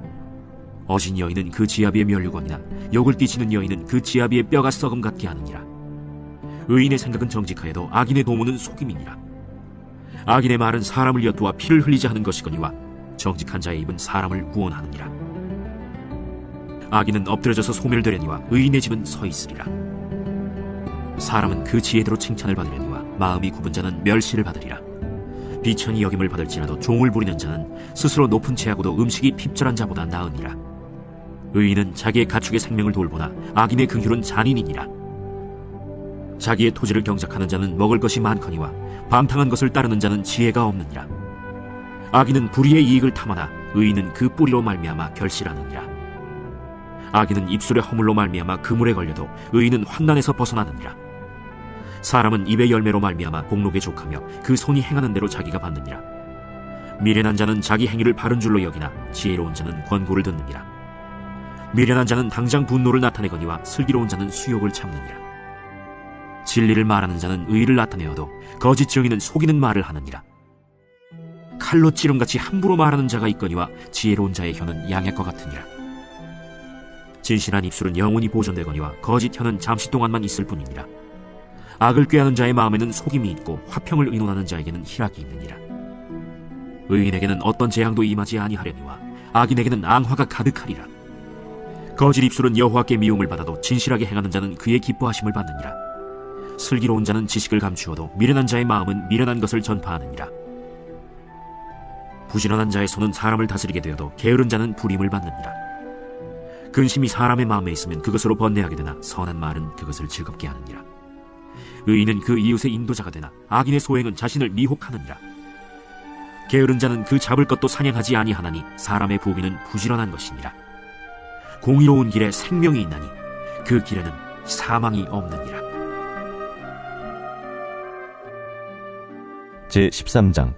[SPEAKER 2] 어진 여인은 그 지아비의 면류관이나 욕을 띠치는 여인은 그 지아비의 뼈가 썩음 같게 하느니라. 의인의 생각은 정직하여도 악인의 도모는 속임이니라. 악인의 말은 사람을 엿도와 피를 흘리자 하는 것이거니와 정직한 자의 입은 사람을 구원하느니라. 악인은 엎드려져서 소멸되려니와 의인의 집은 서 있으리라. 사람은 그 지혜대로 칭찬을 받으려니와 마음이 굽은 자는 멸시를 받으리라. 비천히 여김을 받을지라도 종을 부리는 자는 스스로 높은 채하고도 음식이 핍절한 자보다 나으니라. 의인은 자기의 가축의 생명을 돌보나 악인의 긍휼은 잔인이니라. 자기의 토지를 경작하는 자는 먹을 것이 많거니와 방탕한 것을 따르는 자는 지혜가 없느니라. 악인은 불의의 이익을 탐하나 의인은 그 뿌리로 말미암아 결실하느니라. 악인은 입술의 허물로 말미암아 그물에 걸려도 의인은 환난에서 벗어나느니라. 사람은 입의 열매로 말미암아 공록에 족하며 그 손이 행하는 대로 자기가 받느니라. 미련한 자는 자기 행위를 바른 줄로 여기나 지혜로운 자는 권고를 듣느니라. 미련한 자는 당장 분노를 나타내거니와 슬기로운 자는 수욕을 참느니라. 진리를 말하는 자는 의를 나타내어도 거짓 증인은 속이는 말을 하느니라. 칼로 찌름같이 함부로 말하는 자가 있거니와 지혜로운 자의 혀는 양약과 같으니라. 진실한 입술은 영원히 보존되거니와 거짓 혀는 잠시 동안만 있을 뿐이니라. 악을 꾀하는 자의 마음에는 속임이 있고 화평을 의논하는 자에게는 희락이 있느니라. 의인에게는 어떤 재앙도 임하지 아니하려니와 악인에게는 앙화가 가득하리라. 거짓 입술은 여호와께 미움을 받아도 진실하게 행하는 자는 그의 기뻐하심을 받느니라. 슬기로운 자는 지식을 감추어도 미련한 자의 마음은 미련한 것을 전파하느니라. 부지런한 자의 손은 사람을 다스리게 되어도 게으른 자는 불임을 받느니라. 근심이 사람의 마음에 있으면 그것으로 번뇌하게 되나 선한 말은 그것을 즐겁게 하느니라. 의인은 그 이웃의 인도자가 되나 악인의 소행은 자신을 미혹하느니라. 게으른 자는 그 잡을 것도 사냥하지 아니하나니 사람의 부귀는 부지런한 것이니라. 공의로운 길에 생명이 있나니 그 길에는 사망이 없느니라.
[SPEAKER 1] 제13장.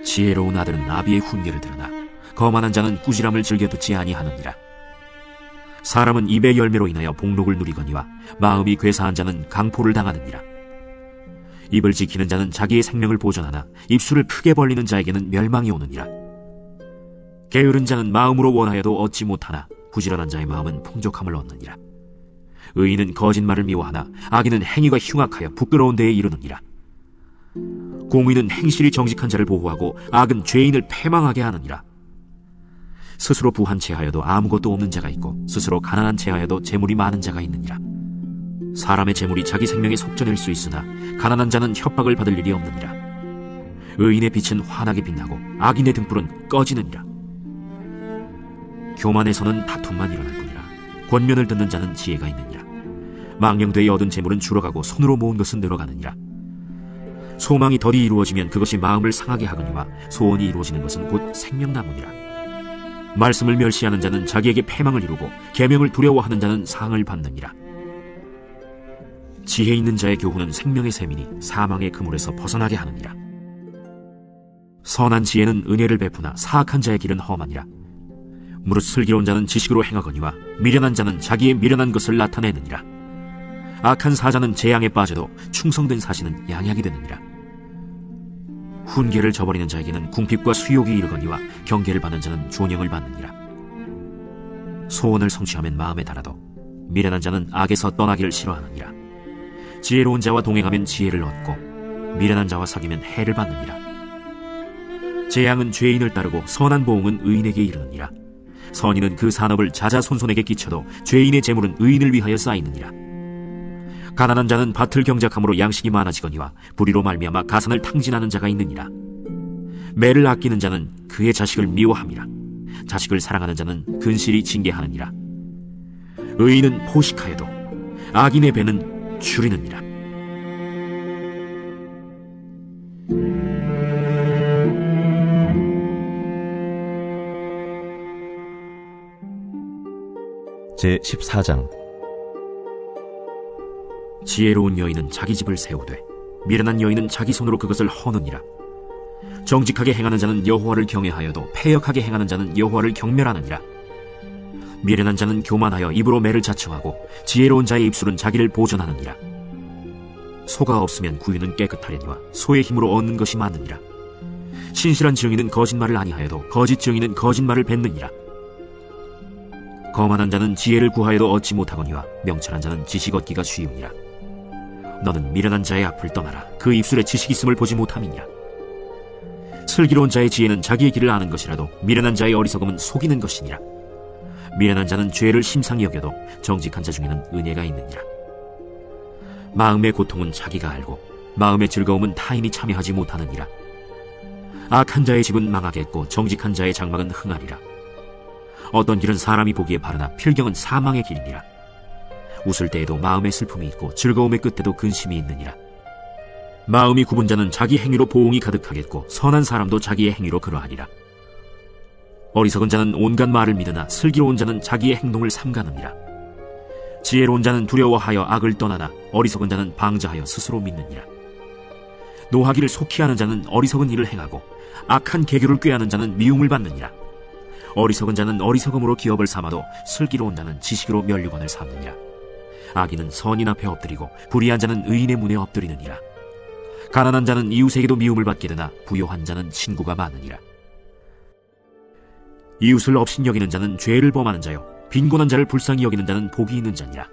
[SPEAKER 2] 지혜로운 아들은 아비의 훈계를 들으나 거만한 자는 꾸지람을 즐겨 듣지 아니하느니라. 사람은 입의 열매로 인하여 복록을 누리거니와 마음이 괴사한 자는 강포를 당하느니라. 입을 지키는 자는 자기의 생명을 보존하나 입술을 크게 벌리는 자에게는 멸망이 오느니라. 게으른 자는 마음으로 원하여도 얻지 못하나 부지런한 자의 마음은 풍족함을 얻느니라. 의인은 거짓말을 미워하나 악인은 행위가 흉악하여 부끄러운 데에 이르느니라. 공의는 행실이 정직한 자를 보호하고 악은 죄인을 패망하게 하느니라. 스스로 부한 채하여도 아무것도 없는 자가 있고 스스로 가난한 채하여도 재물이 많은 자가 있느니라. 사람의 재물이 자기 생명에 속전일 수 있으나 가난한 자는 협박을 받을 일이 없느니라. 의인의 빛은 환하게 빛나고 악인의 등불은 꺼지느니라. 교만에서는 다툼만 일어날뿐이라. 권면을 듣는 자는 지혜가 있느니라. 망령되이 얻은 재물은 줄어가고 손으로 모은 것은 늘어가느니라. 소망이 더디 이루어지면 그것이 마음을 상하게 하거니와 소원이 이루어지는 것은 곧 생명나무니라. 말씀을 멸시하는 자는 자기에게 패망을 이루고 계명을 두려워하는 자는 상을 받느니라. 지혜 있는 자의 교훈은 생명의 샘이니 사망의 그물에서 벗어나게 하느니라. 선한 지혜는 은혜를 베푸나 사악한 자의 길은 험하니라. 무릇 슬기로운 자는 지식으로 행하거니와 미련한 자는 자기의 미련한 것을 나타내느니라. 악한 사자는 재앙에 빠져도 충성된 사신은 양약이 되느니라. 훈계를 저버리는 자에게는 궁핍과 수욕이 이르거니와 경계를 받는 자는 존영을 받느니라. 소원을 성취하면 마음에 달아도 미련한 자는 악에서 떠나기를 싫어하느니라. 지혜로운 자와 동행하면 지혜를 얻고 미련한 자와 사귀면 해를 받느니라. 재앙은 죄인을 따르고 선한 보응은 의인에게 이르느니라. 선인은 그 산업을 자자손손에게 끼쳐도 죄인의 재물은 의인을 위하여 쌓이느니라. 가난한 자는 밭을 경작함으로 양식이 많아지거니와 불의로 말미암아 가산을 탕진하는 자가 있느니라. 매를 아끼는 자는 그의 자식을 미워함이라. 자식을 사랑하는 자는 근실이 징계하느니라. 의인은 포식하여도 악인의 배는 줄이느니라.
[SPEAKER 1] 제14장.
[SPEAKER 2] 지혜로운 여인은 자기 집을 세우되 미련한 여인은 자기 손으로 그것을 허느니라. 정직하게 행하는 자는 여호와를 경외하여도 패역하게 행하는 자는 여호와를 경멸하느니라. 미련한 자는 교만하여 입으로 매를 자청하고 지혜로운 자의 입술은 자기를 보존하느니라. 소가 없으면 구유는 깨끗하려니와 소의 힘으로 얻는 것이 많으니라. 신실한 증인은 거짓말을 아니하여도 거짓 증인은 거짓말을 뱉느니라. 거만한 자는 지혜를 구하여도 얻지 못하거니와 명철한 자는 지식 얻기가 쉬우니라. 너는 미련한 자의 앞을 떠나라. 그 입술에 지식 있음을 보지 못함이니라. 슬기로운 자의 지혜는 자기의 길을 아는 것이라도 미련한 자의 어리석음은 속이는 것이니라. 미련한 자는 죄를 심상히 여겨도 정직한 자 중에는 은혜가 있느니라. 마음의 고통은 자기가 알고 마음의 즐거움은 타인이 참여하지 못하느니라. 악한 자의 집은 망하겠고 정직한 자의 장막은 흥하리라. 어떤 길은 사람이 보기에 바르나 필경은 사망의 길이니라. 웃을 때에도 마음의 슬픔이 있고 즐거움의 끝에도 근심이 있느니라. 마음이 굽은 자는 자기 행위로 보응이 가득하겠고 선한 사람도 자기의 행위로 그러하리라. 어리석은 자는 온갖 말을 믿으나 슬기로운 자는 자기의 행동을 삼가느니라. 지혜로운 자는 두려워하여 악을 떠나나 어리석은 자는 방자하여 스스로 믿느니라. 노하기를 속히 하는 자는 어리석은 일을 행하고 악한 계교를 꾀하는 자는 미움을 받느니라. 어리석은 자는 어리석음으로 기업을 삼아도 슬기로운 자는 지식으로 면류관을 삼느니라. 악인은 선인 앞에 엎드리고 불의한 자는 의인의 문에 엎드리느니라. 가난한 자는 이웃에게도 미움을 받게 되나 부요한 자는 친구가 많으니라. 이웃을 업신여기는 자는 죄를 범하는 자요 빈곤한 자를 불쌍히 여기는 자는 복이 있는 자니라.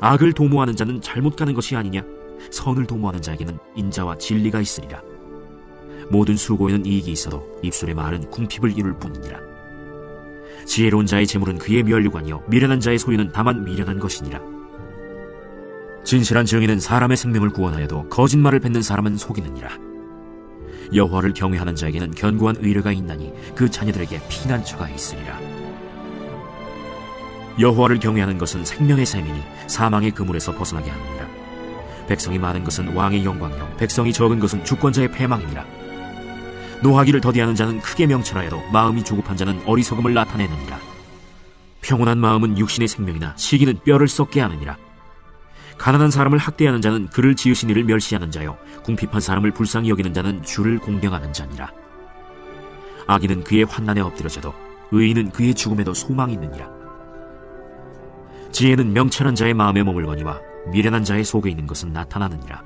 [SPEAKER 2] 악을 도모하는 자는 잘못 가는 것이 아니냐. 선을 도모하는 자에게는 인자와 진리가 있으리라. 모든 수고에는 이익이 있어도 입술의 말은 궁핍을 이룰 뿐이니라. 지혜로운 자의 재물은 그의 면류관이요 미련한 자의 소유는 다만 미련한 것이니라. 진실한 증인은 사람의 생명을 구원하여도 거짓말을 뱉는 사람은 속이느니라. 여호와를 경외하는 자에게는 견고한 의뢰가 있나니 그 자녀들에게 피난처가 있으리라. 여호와를 경외하는 것은 생명의 샘이니 사망의 그물에서 벗어나게 하느니라. 백성이 많은 것은 왕의 영광이요 백성이 적은 것은 주권자의 패망이니라. 노하기를 더디하는 자는 크게 명철하여도 마음이 조급한 자는 어리석음을 나타내느니라. 평온한 마음은 육신의 생명이나 시기는 뼈를 썩게 하느니라. 가난한 사람을 학대하는 자는 그를 지으신 이를 멸시하는 자요 궁핍한 사람을 불쌍히 여기는 자는 주를 공경하는 자니라. 악인은 그의 환난에 엎드려져도 의인은 그의 죽음에도 소망이 있느니라. 지혜는 명철한 자의 마음에 머물거니와 미련한 자의 속에 있는 것은 나타나느니라.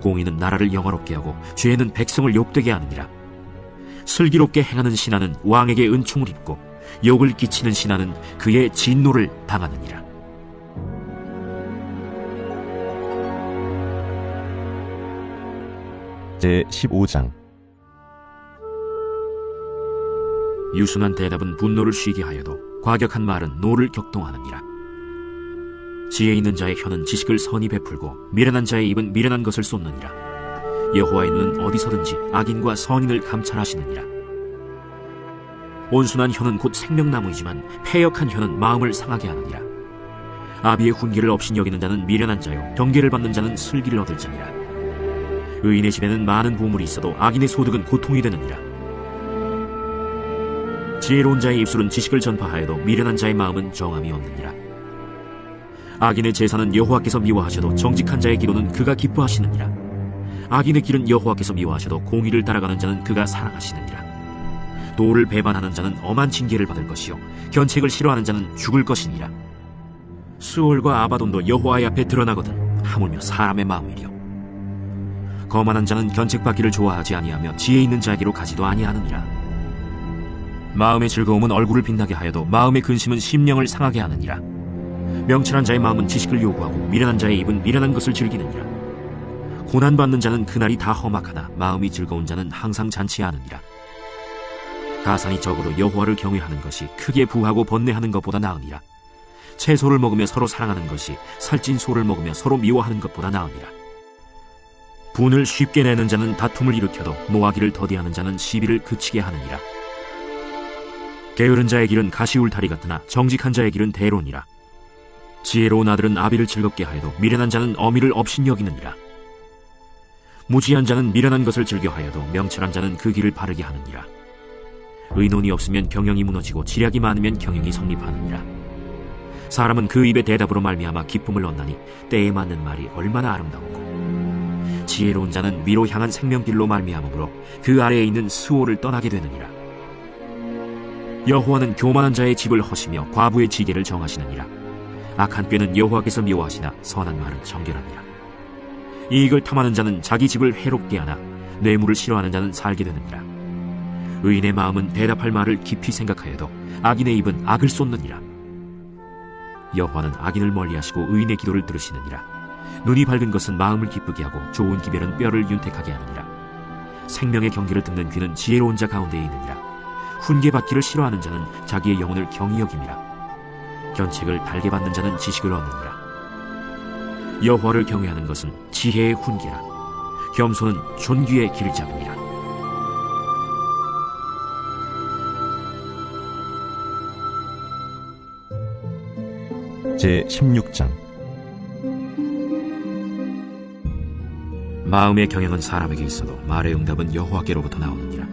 [SPEAKER 2] 공의는 나라를 영화롭게 하고 죄는 백성을 욕되게 하느니라. 슬기롭게 행하는 신하는 왕에게 은총을 입고 욕을 끼치는 신하는 그의 진노를 당하느니라.
[SPEAKER 1] 제15장.
[SPEAKER 2] 유순한 대답은 분노를 쉬게 하여도 과격한 말은 노를 격동하느니라. 지혜 있는 자의 혀는 지식을 선히 베풀고 미련한 자의 입은 미련한 것을 쏟느니라. 여호와의 눈은 어디서든지 악인과 선인을 감찰하시느니라. 온순한 혀는 곧 생명나무이지만 패역한 혀는 마음을 상하게 하느니라. 아비의 훈계를 없인 여기는 자는 미련한 자요 경계를 받는 자는 슬기를 얻을지니라. 의인의 집에는 많은 보물이 있어도 악인의 소득은 고통이 되느니라. 지혜로운 자의 입술은 지식을 전파하여도 미련한 자의 마음은 정함이 없느니라. 악인의 제사는 여호와께서 미워하셔도 정직한 자의 기도는 그가 기뻐하시느니라. 악인의 길은 여호와께서 미워하셔도 공의를 따라가는 자는 그가 사랑하시느니라. 도를 배반하는 자는 엄한 징계를 받을 것이요 견책을 싫어하는 자는 죽을 것이니라. 수올과 아바돈도 여호와의 앞에 드러나거든 하물며 사람의 마음이려. 거만한 자는 견책받기를 좋아하지 아니하며 지혜 있는 자에게로 가지도 아니하느니라. 마음의 즐거움은 얼굴을 빛나게 하여도 마음의 근심은 심령을 상하게 하느니라. 명철한 자의 마음은 지식을 요구하고 미련한 자의 입은 미련한 것을 즐기느니라. 고난받는 자는 그날이 다 험악하나 마음이 즐거운 자는 항상 잔치하느니라. 가산이 적어도 여호와를 경외하는 것이 크게 부하고 번뇌하는 것보다 나으니라. 채소를 먹으며 서로 사랑하는 것이 살찐 소를 먹으며 서로 미워하는 것보다 나으니라. 분을 쉽게 내는 자는 다툼을 일으켜도 노하기를 더디하는 자는 시비를 그치게 하느니라. 게으른 자의 길은 가시울타리 같으나 정직한 자의 길은 대론이라. 지혜로운 아들은 아비를 즐겁게 하여도 미련한 자는 어미를 업신여기느니라. 무지한 자는 미련한 것을 즐겨하여도 명철한 자는 그 길을 바르게 하느니라. 의논이 없으면 경영이 무너지고 지략이 많으면 경영이 성립하느니라. 사람은 그 입의 대답으로 말미암아 기쁨을 얻나니 때에 맞는 말이 얼마나 아름다우고 지혜로운 자는 위로 향한 생명길로 말미암으므로 그 아래에 있는 스오를 떠나게 되느니라. 여호와는 교만한 자의 집을 허시며 과부의 지계를 정하시느니라. 악한 꾀는 여호와께서 미워하시나 선한 말은 정결하니라. 이익을 탐하는 자는 자기 집을 해롭게 하나 뇌물을 싫어하는 자는 살게 되느니라. 의인의 마음은 대답할 말을 깊이 생각하여도 악인의 입은 악을 쏟느니라. 여호와는 악인을 멀리하시고 의인의 기도를 들으시느니라. 눈이 밝은 것은 마음을 기쁘게 하고 좋은 기별은 뼈를 윤택하게 하느니라. 생명의 경계를 듣는 귀는 지혜로운 자 가운데에 있느니라. 훈계받기를 싫어하는 자는 자기의 영혼을 경히 여김이라. 견책을 달게 받는 자는 지식을 얻느니라. 여호와를 경외하는 것은 지혜의 훈계라. 겸손은 존귀의 길잡이니라.
[SPEAKER 1] 제16장.
[SPEAKER 2] 마음의 경영은 사람에게 있어도 말의 응답은 여호와께로부터 나오느니라.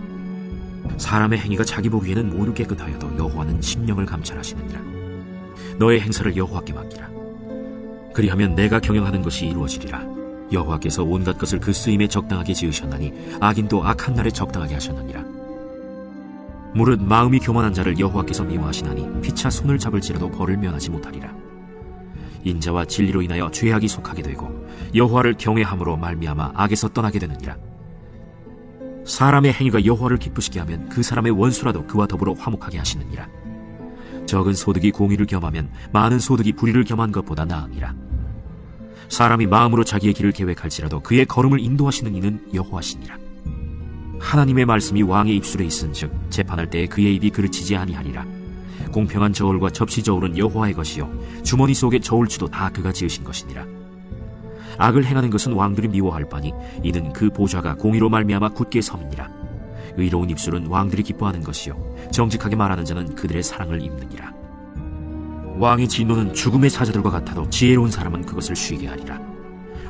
[SPEAKER 2] 사람의 행위가 자기 보기에는 모두 깨끗하여도 여호와는 심령을 감찰하시느니라. 너의 행사를 여호와께 맡기라. 그리하면 내가 경영하는 것이 이루어지리라. 여호와께서 온갖 것을 그 쓰임에 적당하게 지으셨나니 악인도 악한 날에 적당하게 하셨느니라. 무릇 마음이 교만한 자를 여호와께서 미워하시나니 피차 손을 잡을지라도 벌을 면하지 못하리라. 인자와 진리로 인하여 죄악이 속하게 되고 여호와를 경외함으로 말미암아 악에서 떠나게 되느니라. 사람의 행위가 여호와를 기쁘시게 하면 그 사람의 원수라도 그와 더불어 화목하게 하시느니라. 적은 소득이 공의를 겸하면 많은 소득이 불의를 겸한 것보다 나으니라. 사람이 마음으로 자기의 길을 계획할지라도 그의 걸음을 인도하시는 이는 여호와시니라. 하나님의 말씀이 왕의 입술에 있은즉 재판할 때에 그의 입이 그르치지 아니하리라. 공평한 저울과 접시 저울은 여호와의 것이요 주머니 속의 저울추도 다 그가 지으신 것이니라. 악을 행하는 것은 왕들이 미워할 바니 이는 그 보좌가 공의로 말미암아 굳게 섬이니라. 의로운 입술은 왕들이 기뻐하는 것이요 정직하게 말하는 자는 그들의 사랑을 입느니라. 왕의 진노는 죽음의 사자들과 같아도 지혜로운 사람은 그것을 쉬게 하리라.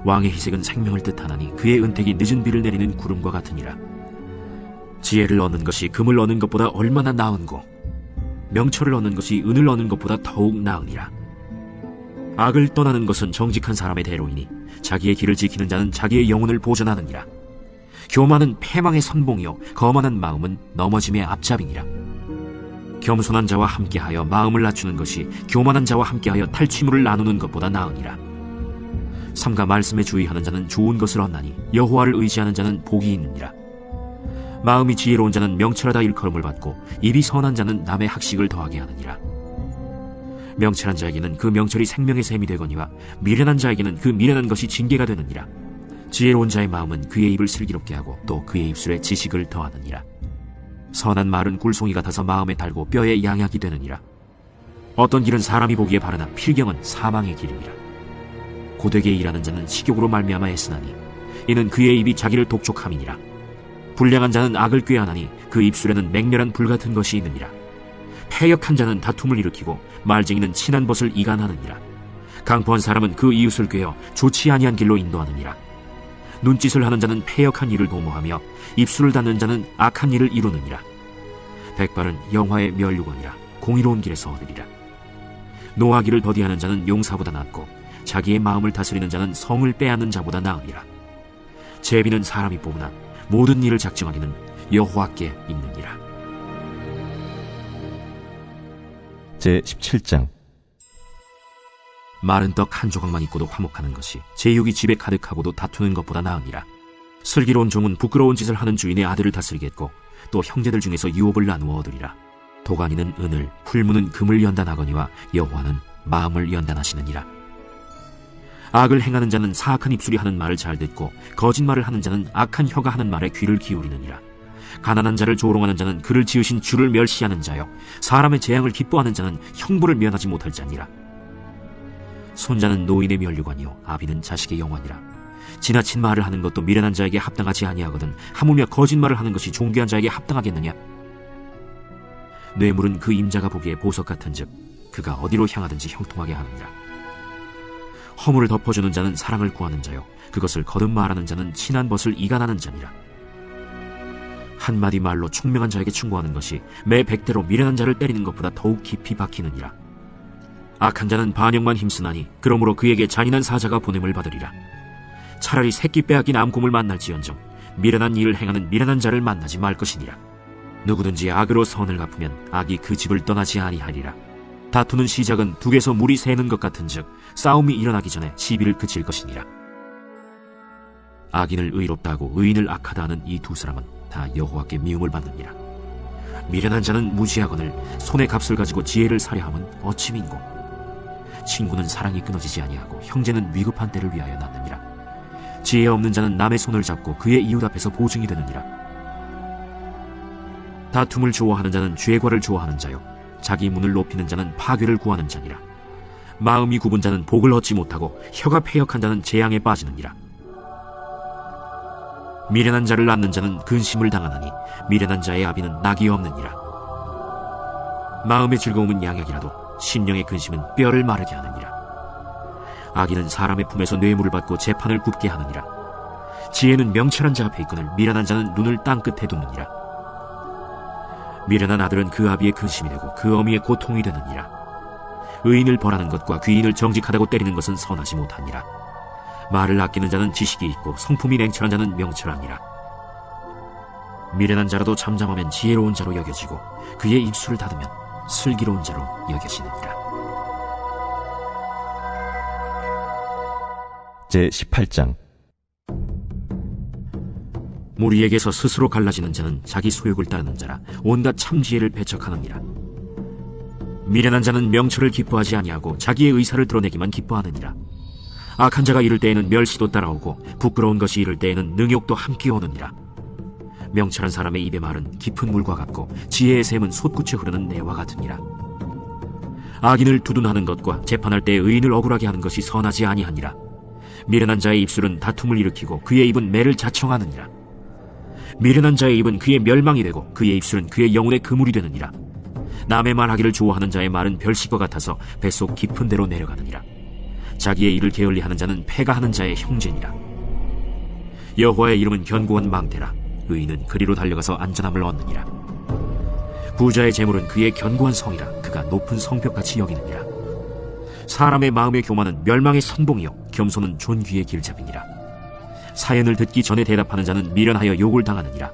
[SPEAKER 2] 왕의 희색은 생명을 뜻하나니 그의 은택이 늦은 비를 내리는 구름과 같으니라. 지혜를 얻는 것이 금을 얻는 것보다 얼마나 나은고 명철을 얻는 것이 은을 얻는 것보다 더욱 나으니라. 악을 떠나는 것은 정직한 사람의 대로이니 자기의 길을 지키는 자는 자기의 영혼을 보존하느니라. 교만은 패망의 선봉이요 거만한 마음은 넘어짐의 앞잡이니라. 겸손한 자와 함께하여 마음을 낮추는 것이 교만한 자와 함께하여 탈취물을 나누는 것보다 나으니라. 삼가 말씀에 주의하는 자는 좋은 것을 얻나니 여호와를 의지하는 자는 복이 있느니라. 마음이 지혜로운 자는 명철하다 일컬음을 받고 입이 선한 자는 남의 학식을 더하게 하느니라. 명철한 자에게는 그 명철이 생명의 샘이 되거니와 미련한 자에게는 그 미련한 것이 징계가 되느니라. 지혜로운 자의 마음은 그의 입을 슬기롭게 하고 또 그의 입술에 지식을 더하느니라. 선한 말은 꿀송이 같아서 마음에 달고 뼈에 양약이 되느니라. 어떤 길은 사람이 보기에 바르나 필경은 사망의 길입니다. 고되게 일하는 자는 식욕으로 말미암아 애쓰나니 이는 그의 입이 자기를 독촉함이니라. 불량한 자는 악을 꾀하나니 그 입술에는 맹렬한 불 같은 것이 있느니라. 패역한 자는 다툼을 일으키고 말쟁이는 친한 벗을 이간하느니라. 강포한 사람은 그 이웃을 꾀어 좋지 아니한 길로 인도하느니라. 눈짓을 하는 자는 패역한 일을 도모하며 입술을 닫는 자는 악한 일을 이루느니라. 백발은 영화의 멸류관이라 공의로운 길에서 얻으리라. 노하기를 더디하는 자는 용사보다 낫고 자기의 마음을 다스리는 자는 성을 빼앗는 자보다 나으니라. 제비는 사람이 뽑으나 모든 일을 작정하기는 여호와께 있느니라.
[SPEAKER 1] 제17장.
[SPEAKER 2] 마른 떡 한 조각만 있고도 화목하는 것이 제육이 집에 가득하고도 다투는 것보다 나으니라. 슬기로운 종은 부끄러운 짓을 하는 주인의 아들을 다스리겠고 또 형제들 중에서 유업을 나누어 얻으리라. 도가니는 은을, 풀무는 금을 연단하거니와 여호와는 마음을 연단하시느니라. 악을 행하는 자는 사악한 입술이 하는 말을 잘 듣고 거짓말을 하는 자는 악한 혀가 하는 말에 귀를 기울이느니라. 가난한 자를 조롱하는 자는 그를 지으신 주를 멸시하는 자요 사람의 재앙을 기뻐하는 자는 형벌을 면하지 못할 자니라. 손자는 노인의 면류관이요 아비는 자식의 영화니라. 지나친 말을 하는 것도 미련한 자에게 합당하지 아니하거든 하물며 거짓말을 하는 것이 존귀한 자에게 합당하겠느냐. 뇌물은 그 임자가 보기에 보석 같은즉 그가 어디로 향하든지 형통하게 하느니라. 허물을 덮어주는 자는 사랑을 구하는 자요 그것을 거듭 말하는 자는 친한 벗을 이간하는 자니라. 한마디 말로 총명한 자에게 충고하는 것이 매 100대로 미련한 자를 때리는 것보다 더욱 깊이 박히느니라. 악한 자는 반역만 힘쓰나니 그러므로 그에게 잔인한 사자가 보냄을 받으리라. 차라리 새끼 빼앗긴 암곰을 만날지언정 미련한 일을 행하는 미련한 자를 만나지 말 것이니라. 누구든지 악으로 선을 갚으면 악이 그 집을 떠나지 아니하리라. 다투는 시작은 둑에서 물이 새는 것 같은즉 싸움이 일어나기 전에 시비를 그칠 것이니라. 악인을 의롭다 하고 의인을 악하다 하는 이 두 사람은 다 여호와께 미움을 받느니라. 미련한 자는 무지하거늘 손의 값을 가지고 지혜를 사려함은 어찌 민고. 친구는 사랑이 끊어지지 아니하고 형제는 위급한 때를 위하여 낳느니라. 지혜 없는 자는 남의 손을 잡고 그의 이웃 앞에서 보증이 되느니라. 다툼을 좋아하는 자는 죄과를 좋아하는 자요 자기 문을 높이는 자는 파괴를 구하는 자니라. 마음이 굽은 자는 복을 얻지 못하고 혀가 패역한 자는 재앙에 빠지느니라. 미련한 자를 낳는 자는 근심을 당하나니 미련한 자의 아비는 낙이 없느니라. 마음의 즐거움은 양약이라도 심령의 근심은 뼈를 마르게 하느니라. 악인은 사람의 품에서 뇌물을 받고 재판을 굽게 하느니라. 지혜는 명철한 자 앞에 있거늘 미련한 자는 눈을 땅끝에 두느니라. 미련한 아들은 그 아비의 근심이 되고 그 어미의 고통이 되느니라. 의인을 벌하는 것과 귀인을 정직하다고 때리는 것은 선하지 못하니라. 말을 아끼는 자는 지식이 있고 성품이 냉철한 자는 명철하니라. 미련한 자라도 잠잠하면 지혜로운 자로 여겨지고 그의 입술을 닫으면 슬기로운 자로 여겨지느니라.
[SPEAKER 1] 제18장.
[SPEAKER 2] 무리에게서 스스로 갈라지는 자는 자기 소욕을 따르는 자라 온갖 참지혜를 배척하느니라. 미련한 자는 명철을 기뻐하지 아니하고 자기의 의사를 드러내기만 기뻐하느니라. 악한 자가 이를 때에는 멸시도 따라오고 부끄러운 것이 이를 때에는 능욕도 함께 오느니라. 명철한 사람의 입의 말은 깊은 물과 같고 지혜의 샘은 솟구쳐 흐르는 내와 같으니라. 악인을 두둔하는 것과 재판할 때 의인을 억울하게 하는 것이 선하지 아니하니라. 미련한 자의 입술은 다툼을 일으키고 그의 입은 매를 자청하느니라. 미련한 자의 입은 그의 멸망이 되고 그의 입술은 그의 영혼의 그물이 되느니라. 남의 말하기를 좋아하는 자의 말은 별식과 같아서 뱃속 깊은 데로 내려가느니라. 자기의 일을 게을리하는 자는 패가 하는 자의 형제니라. 여호와의 이름은 견고한 망대라. 의인은 그리로 달려가서 안전함을 얻느니라. 부자의 재물은 그의 견고한 성이라. 그가 높은 성벽같이 여기느니라. 사람의 마음의 교만은 멸망의 선봉이요 겸손은 존귀의 길잡이니라. 사연을 듣기 전에 대답하는 자는 미련하여 욕을 당하느니라.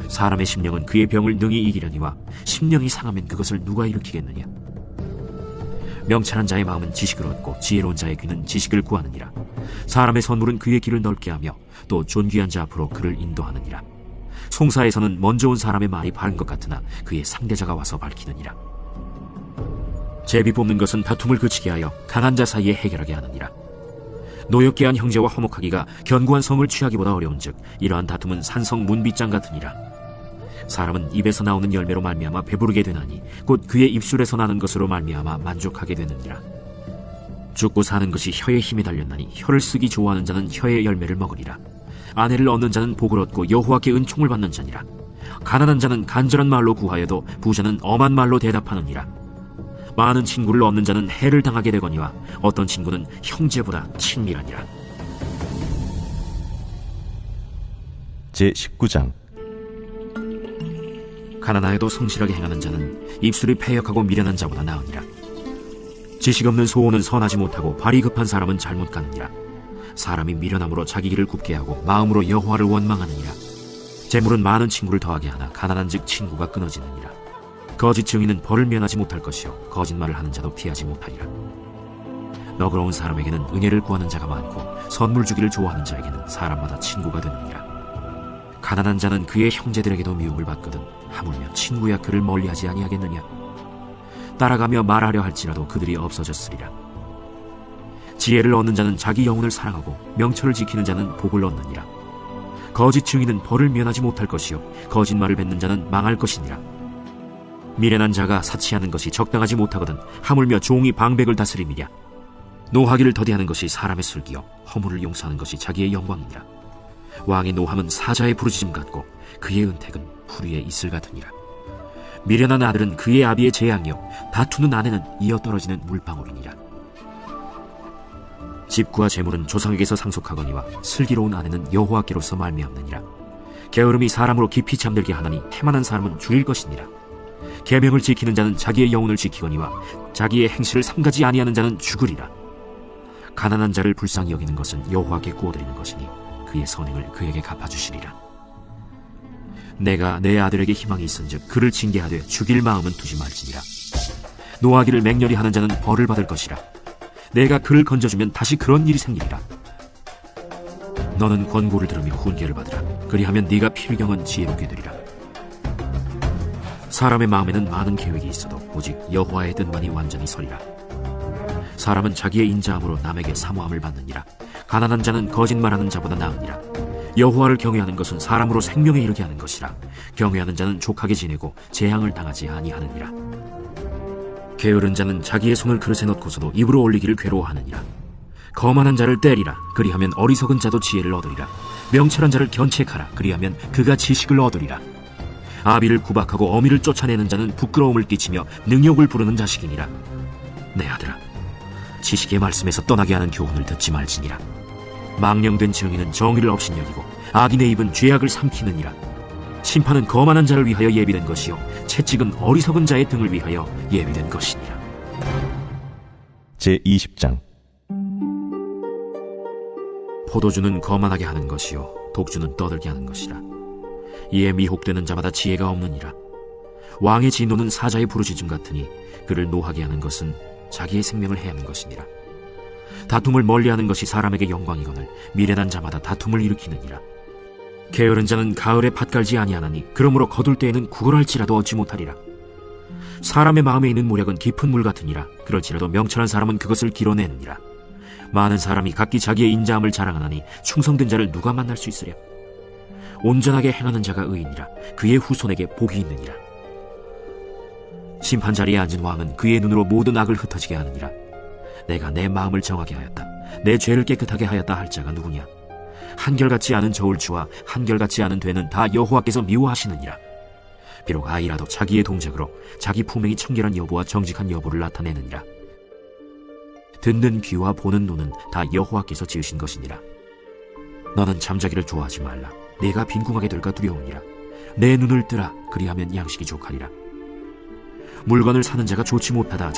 [SPEAKER 2] 사람의 심령은 그의 병을 능히 이기려니와 심령이 상하면 그것을 누가 일으키겠느냐. 명철한 자의 마음은 지식을 얻고 지혜로운 자의 귀는 지식을 구하느니라. 사람의 선물은 그의 길을 넓게 하며 또 존귀한 자 앞으로 그를 인도하느니라. 송사에서는 먼저 온 사람의 말이 바른 것 같으나 그의 상대자가 와서 밝히느니라. 제비 뽑는 것은 다툼을 그치게 하여 강한 자 사이에 해결하게 하느니라. 노엽게 한 형제와 화목하기가 견고한 성을 취하기보다 어려운즉 이러한 다툼은 산성 문빗장 같으니라. 사람은 입에서 나오는 열매로 말미암아 배부르게 되나니 곧 그의 입술에서 나는 것으로 말미암아 만족하게 되느니라. 죽고 사는 것이 혀의 힘에 달렸나니 혀를 쓰기 좋아하는 자는 혀의 열매를 먹으리라. 아내를 얻는 자는 복을 얻고 여호와께 은총을 받는 자니라. 가난한 자는 간절한 말로 구하여도 부자는 엄한 말로 대답하느니라. 많은 친구를 얻는 자는 해를 당하게 되거니와 어떤 친구는 형제보다 친밀하니라.
[SPEAKER 1] 제19장.
[SPEAKER 2] 가난하여도 성실하게 행하는 자는 입술이 패역하고 미련한 자보다 나으니라. 지식 없는 소원은 선하지 못하고 발이 급한 사람은 잘못 가느니라. 사람이 미련함으로 자기 길을 굽게 하고 마음으로 여호와를 원망하느니라. 재물은 많은 친구를 더하게 하나 가난한즉 친구가 끊어지느니라. 거짓 증인은 벌을 면하지 못할 것이요 거짓말을 하는 자도 피하지 못하리라. 너그러운 사람에게는 은혜를 구하는 자가 많고 선물 주기를 좋아하는 자에게는 사람마다 친구가 되느니라. 가난한 자는 그의 형제들에게도 미움을 받거든 하물며 친구야 그를 멀리하지 아니하겠느냐. 따라가며 말하려 할지라도 그들이 없어졌으리라. 지혜를 얻는 자는 자기 영혼을 사랑하고 명철을 지키는 자는 복을 얻느니라. 거짓 증인은 벌을 면하지 못할 것이요 거짓말을 뱉는 자는 망할 것이니라. 미련한 자가 사치하는 것이 적당하지 못하거든 하물며 종이 방백을 다스림이랴. 노하기를 더디하는 것이 사람의 슬기요 허물을 용서하는 것이 자기의 영광이니라. 왕의 노함은 사자의 부르짖음 같고 그의 은택은 풀위의 이슬 같으니라. 미련한 아들은 그의 아비의 재앙이요 다투는 아내는 이어떨어지는 물방울이니라. 집과 재물은 조상에게서 상속하거니와 슬기로운 아내는 여호와께로서 말미암느니라. 게으름이 사람으로 깊이 잠들게 하나니 태만한 사람은 죽일 것이니라. 계명을 지키는 자는 자기의 영혼을 지키거니와 자기의 행실을 삼가지 아니하는 자는 죽으리라. 가난한 자를 불쌍히 여기는 것은 여호와께 구워드리는 것이니 그의 선행을 그에게 갚아주시리라. 내가 내 아들에게 희망이 있은즉 그를 징계하되 죽일 마음은 두지 말지니라. 노하기를 맹렬히 하는 자는 벌을 받을 것이라. 내가 그를 건져주면 다시 그런 일이 생기리라. 너는 권고를 들으며 훈계를 받으라. 그리하면 네가 필경은 지혜롭게 되리라. 사람의 마음에는 많은 계획이 있어도 오직 여호와의 뜻만이 완전히 서리라. 사람은 자기의 인자함으로 남에게 사모함을 받느니라. 가난한 자는 거짓말하는 자보다 나으니라. 여호와를 경외하는 것은 사람으로 생명에 이르게 하는 것이라. 경외하는 자는 족하게 지내고 재앙을 당하지 아니하느니라. 게으른 자는 자기의 손을 그릇에 넣고서도 입으로 올리기를 괴로워하느니라. 거만한 자를 때리라. 그리하면 어리석은 자도 지혜를 얻으리라. 명철한 자를 견책하라. 그리하면 그가 지식을 얻으리라. 아비를 구박하고 어미를 쫓아내는 자는 부끄러움을 끼치며 능욕을 부르는 자식이니라. 내 아들아, 지식의 말씀에서 떠나게 하는 교훈을 듣지 말지니라. 망령된 증인은 정의를 업신여기고 악인의 입은 죄악을 삼키느니라. 심판은 거만한 자를 위하여 예비된 것이요 채찍은 어리석은 자의 등을 위하여 예비된 것이니라.
[SPEAKER 1] 제20장.
[SPEAKER 2] 포도주는 거만하게 하는 것이요 독주는 떠들게 하는 것이라. 이에 미혹되는 자마다 지혜가 없느니라. 왕의 진노는 사자의 부르짖음 같으니 그를 노하게 하는 것은 자기의 생명을 해하는 것이니라. 다툼을 멀리하는 것이 사람에게 영광이거늘 미련한 자마다 다툼을 일으키느니라. 게으른 자는 가을에 밭 갈지 아니하나니 그러므로 거둘 때에는 구걸할지라도 얻지 못하리라. 사람의 마음에 있는 모략은 깊은 물 같으니라. 그럴지라도 명철한 사람은 그것을 길어내느니라. 많은 사람이 각기 자기의 인자함을 자랑하나니 충성된 자를 누가 만날 수 있으랴. 온전하게 행하는 자가 의인이라. 그의 후손에게 복이 있느니라. 심판자리에 앉은 왕은 그의 눈으로 모든 악을 흩어지게 하느니라. 내가 내 마음을 정하게 하였다. 내 죄를 깨끗하게 하였다 할 자가 누구냐. 한결같지 않은 저울추와 한결같지 않은 되는 다 여호와께서 미워하시느니라. 비록 아이라도 자기의 동작으로 자기 품행이 청결한 여부와 정직한 여부를 나타내느니라. 듣는 귀와 보는 눈은 다 여호와께서 지으신 것이니라. 너는 잠자기를 좋아하지 말라. 네가 빈궁하게 될까 두려우니라. 내 눈을 뜨라. 그리하면 양식이 족하리라. 물건을 사는 자가 좋지 못하다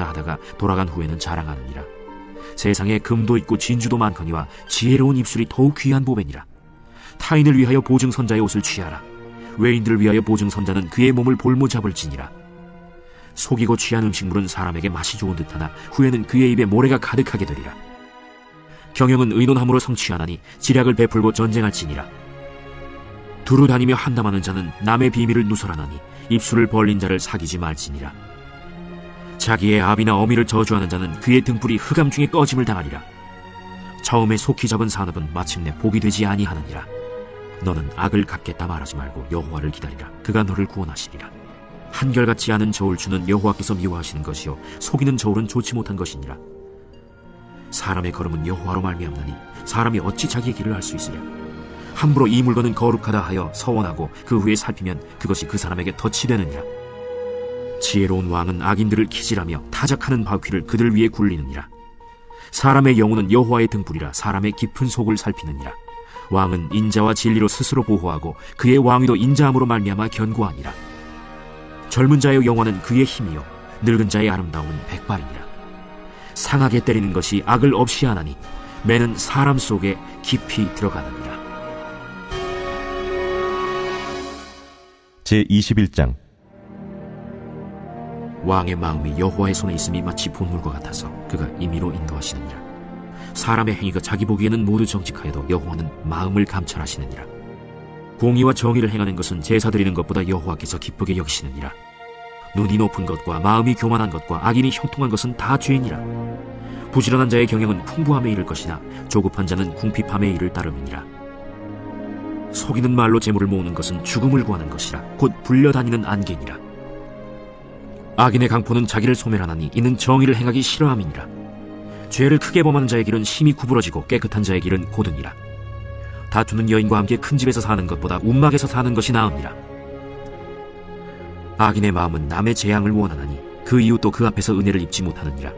[SPEAKER 2] 하다가 돌아간 후에는 자랑하느니라. 세상에 금도 있고 진주도 많거니와 지혜로운 입술이 더욱 귀한 보배니라. 타인을 위하여 보증선자의 옷을 취하라. 외인들을 위하여 보증선자는 그의 몸을 볼모 잡을지니라. 속이고 취한 음식물은 사람에게 맛이 좋은 듯하나 후에는 그의 입에 모래가 가득하게 되리라. 경영은 의논함으로 성취하나니 지략을 베풀고 전쟁할지니라. 두루 다니며 한담하는 자는 남의 비밀을 누설하나니 입술을 벌린 자를 사귀지 말지니라. 자기의 아비나 어미를 저주하는 자는 그의 등불이 흑암 중에 꺼짐을 당하리라. 처음에 속히 잡은 산업은 마침내 복이 되지 아니하느니라. 너는 악을 갚겠다 말하지 말고 여호와를 기다리라. 그가 너를 구원하시리라. 한결같지 않은 저울 주는 여호와께서 미워하시는 것이요 속이는 저울은 좋지 못한 것이니라. 사람의 걸음은 여호와로 말미암나니 사람이 어찌 자기의 길을 알 수 있으랴. 함부로 이 물건은 거룩하다 하여 서원하고 그 후에 살피면 그것이 그 사람에게 덫이 되느니라. 지혜로운 왕은 악인들을 기질하며 타작하는 바퀴를 그들 위에 굴리느니라. 사람의 영혼은 여호와의 등불이라 사람의 깊은 속을 살피느니라. 왕은 인자와 진리로 스스로 보호하고 그의 왕위도 인자함으로 말미암아 견고하니라. 젊은 자의 영화는 그의 힘이요 늙은 자의 아름다움은 백발이니라. 상하게 때리는 것이 악을 없이 하나니 매는 사람 속에 깊이 들어가느니라.
[SPEAKER 1] 제21장.
[SPEAKER 2] 왕의 마음이 여호와의 손에 있음이 마치 본물과 같아서 그가 임의로 인도하시느니라. 사람의 행위가 자기 보기에는 모두 정직하여도 여호와는 마음을 감찰하시느니라. 공의와 정의를 행하는 것은 제사 드리는 것보다 여호와께서 기쁘게 여기시느니라. 눈이 높은 것과 마음이 교만한 것과 악인이 형통한 것은 다 죄이니라. 부지런한 자의 경영은 풍부함에 이를 것이나 조급한 자는 궁핍함에 이를 따름이니라. 속이는 말로 재물을 모으는 것은 죽음을 구하는 것이라 곧 불려다니는 안개니라. 악인의 강포는 자기를 소멸하나니 이는 정의를 행하기 싫어함이니라. 죄를 크게 범하는 자의 길은 심히 구부러지고 깨끗한 자의 길은 고드니라. 다투는 여인과 함께 큰 집에서 사는 것보다 움막에서 사는 것이 나으니라. 악인의 마음은 남의 재앙을 원하나니 그 이웃도 그 앞에서 은혜를 입지 못하느니라.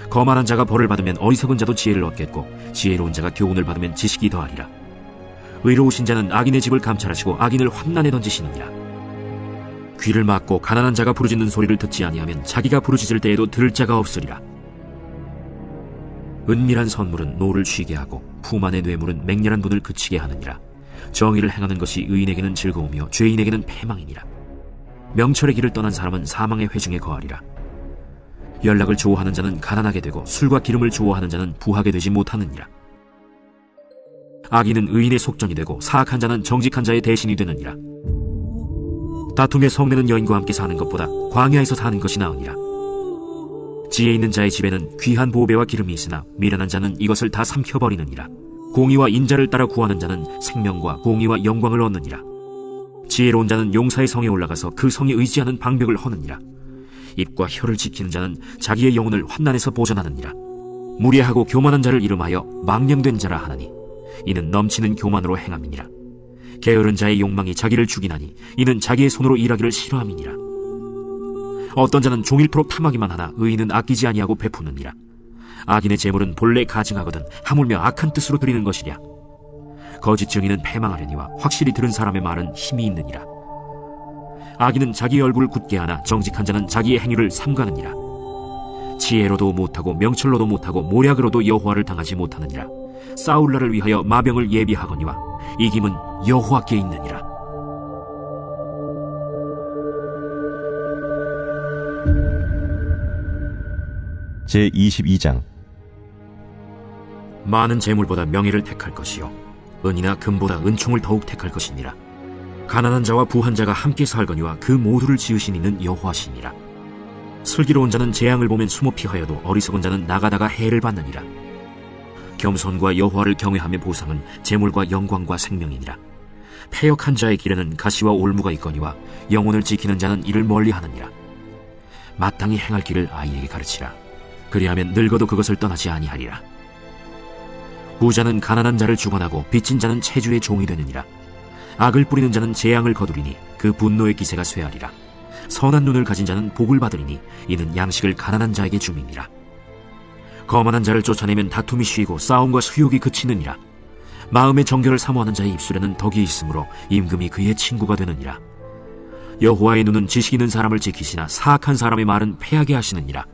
[SPEAKER 2] 거만한 자가 벌을 받으면 어리석은 자도 지혜를 얻겠고 지혜로운 자가 교훈을 받으면 지식이 더하리라. 의로우신 자는 악인의 집을 감찰하시고 악인을 환난에 던지시느니라. 귀를 막고 가난한 자가 부르짖는 소리를 듣지 아니하면 자기가 부르짖을 때에도 들을 자가 없으리라. 은밀한 선물은 노를 쉬게 하고 품 안의 뇌물은 맹렬한 분을 그치게 하느니라. 정의를 행하는 것이 의인에게는 즐거우며 죄인에게는 패망이니라. 명철의 길을 떠난 사람은 사망의 회중에 거하리라. 연락을 좋아하는 자는 가난하게 되고 술과 기름을 좋아하는 자는 부하게 되지 못하느니라. 악인은 의인의 속전이 되고 사악한 자는 정직한 자의 대신이 되느니라. 다툼의 성내는 여인과 함께 사는 것보다 광야에서 사는 것이 나으니라. 지혜 있는 자의 집에는 귀한 보배와 기름이 있으나 미련한 자는 이것을 다 삼켜버리느니라. 공의와 인자를 따라 구하는 자는 생명과 공의와 영광을 얻느니라. 지혜로운 자는 용사의 성에 올라가서 그 성에 의지하는 방벽을 허느니라. 입과 혀를 지키는 자는 자기의 영혼을 환난에서 보전하느니라. 무례하고 교만한 자를 이름하여 망령된 자라 하나니 이는 넘치는 교만으로 행함이니라. 게으른 자의 욕망이 자기를 죽이나니 이는 자기의 손으로 일하기를 싫어함이니라. 어떤 자는 종일토록 탐하기만 하나 의인은 아끼지 아니하고 베푸느니라. 악인의 재물은 본래 가증하거든 하물며 악한 뜻으로 드리는 것이랴. 거짓 증인은 패망하려니와 확실히 들은 사람의 말은 힘이 있느니라. 악인은 자기의 얼굴을 굳게 하나 정직한 자는 자기의 행위를 삼가느니라. 지혜로도 못하고 명철로도 못하고 모략으로도 여호와를 당하지 못하느니라. 싸울 날을 위하여 마병을 예비하거니와 이김은 여호와께 있느니라.
[SPEAKER 1] 제22장.
[SPEAKER 2] 많은 재물보다 명예를 택할 것이요 은이나 금보다 은총을 더욱 택할 것이니라. 가난한 자와 부한 자가 함께 살거니와 그 모두를 지으신 이는 여호와시니라. 슬기로운 자는 재앙을 보면 숨어 피하여도 어리석은 자는 나가다가 해를 받느니라. 겸손과 여호와를 경외하며 보상은 재물과 영광과 생명이니라. 패역한 자의 길에는 가시와 올무가 있거니와 영혼을 지키는 자는 이를 멀리하느니라. 마땅히 행할 길을 아이에게 가르치라. 그리하면 늙어도 그것을 떠나지 아니하리라. 부자는 가난한 자를 주관하고 빚진 자는 체주의 종이 되느니라. 악을 뿌리는 자는 재앙을 거두리니 그 분노의 기세가 쇠하리라. 선한 눈을 가진 자는 복을 받으리니 이는 양식을 가난한 자에게 줌이니라. 거만한 자를 쫓아내면 다툼이 쉬고 싸움과 수욕이 그치느니라. 마음의 정결을 사모하는 자의 입술에는 덕이 있으므로 임금이 그의 친구가 되느니라. 여호와의 눈은 지식 있는 사람을 지키시나 사악한 사람의 말은 패하게 하시느니라.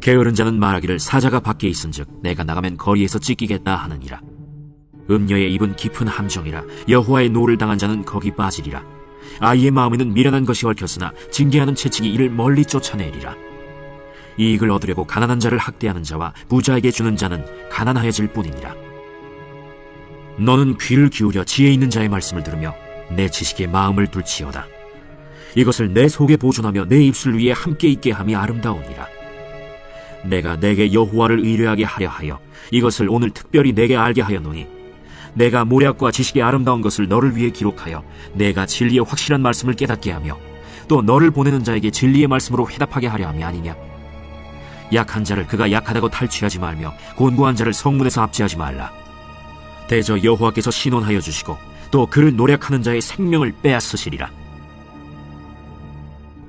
[SPEAKER 2] 게으른 자는 말하기를 사자가 밖에 있은즉 내가 나가면 거리에서 찢기겠다 하느니라. 음녀의 입은 깊은 함정이라. 여호와의 노를 당한 자는 거기 빠지리라. 아이의 마음에는 미련한 것이 얽혔으나 징계하는 채찍이 이를 멀리 쫓아내리라. 이익을 얻으려고 가난한 자를 학대하는 자와 부자에게 주는 자는 가난하여질 뿐이니라. 너는 귀를 기울여 지혜 있는 자의 말씀을 들으며 내 지식에 마음을 둘지어다. 이것을 내 속에 보존하며 내 입술 위에 함께 있게 함이 아름다우니라. 내가 내게 여호와를 의뢰하게 하려 하여 이것을 오늘 특별히 내게 알게 하였노니 내가 모략과 지식의 아름다운 것을 너를 위해 기록하여 내가 진리의 확실한 말씀을 깨닫게 하며 또 너를 보내는 자에게 진리의 말씀으로 회답하게 하려 함이 아니냐? 약한 자를 그가 약하다고 탈취하지 말며 곤고한 자를 성문에서 압제하지 말라. 대저 여호와께서 신원하여 주시고 또 그를 노략하는 자의 생명을 빼앗으시리라.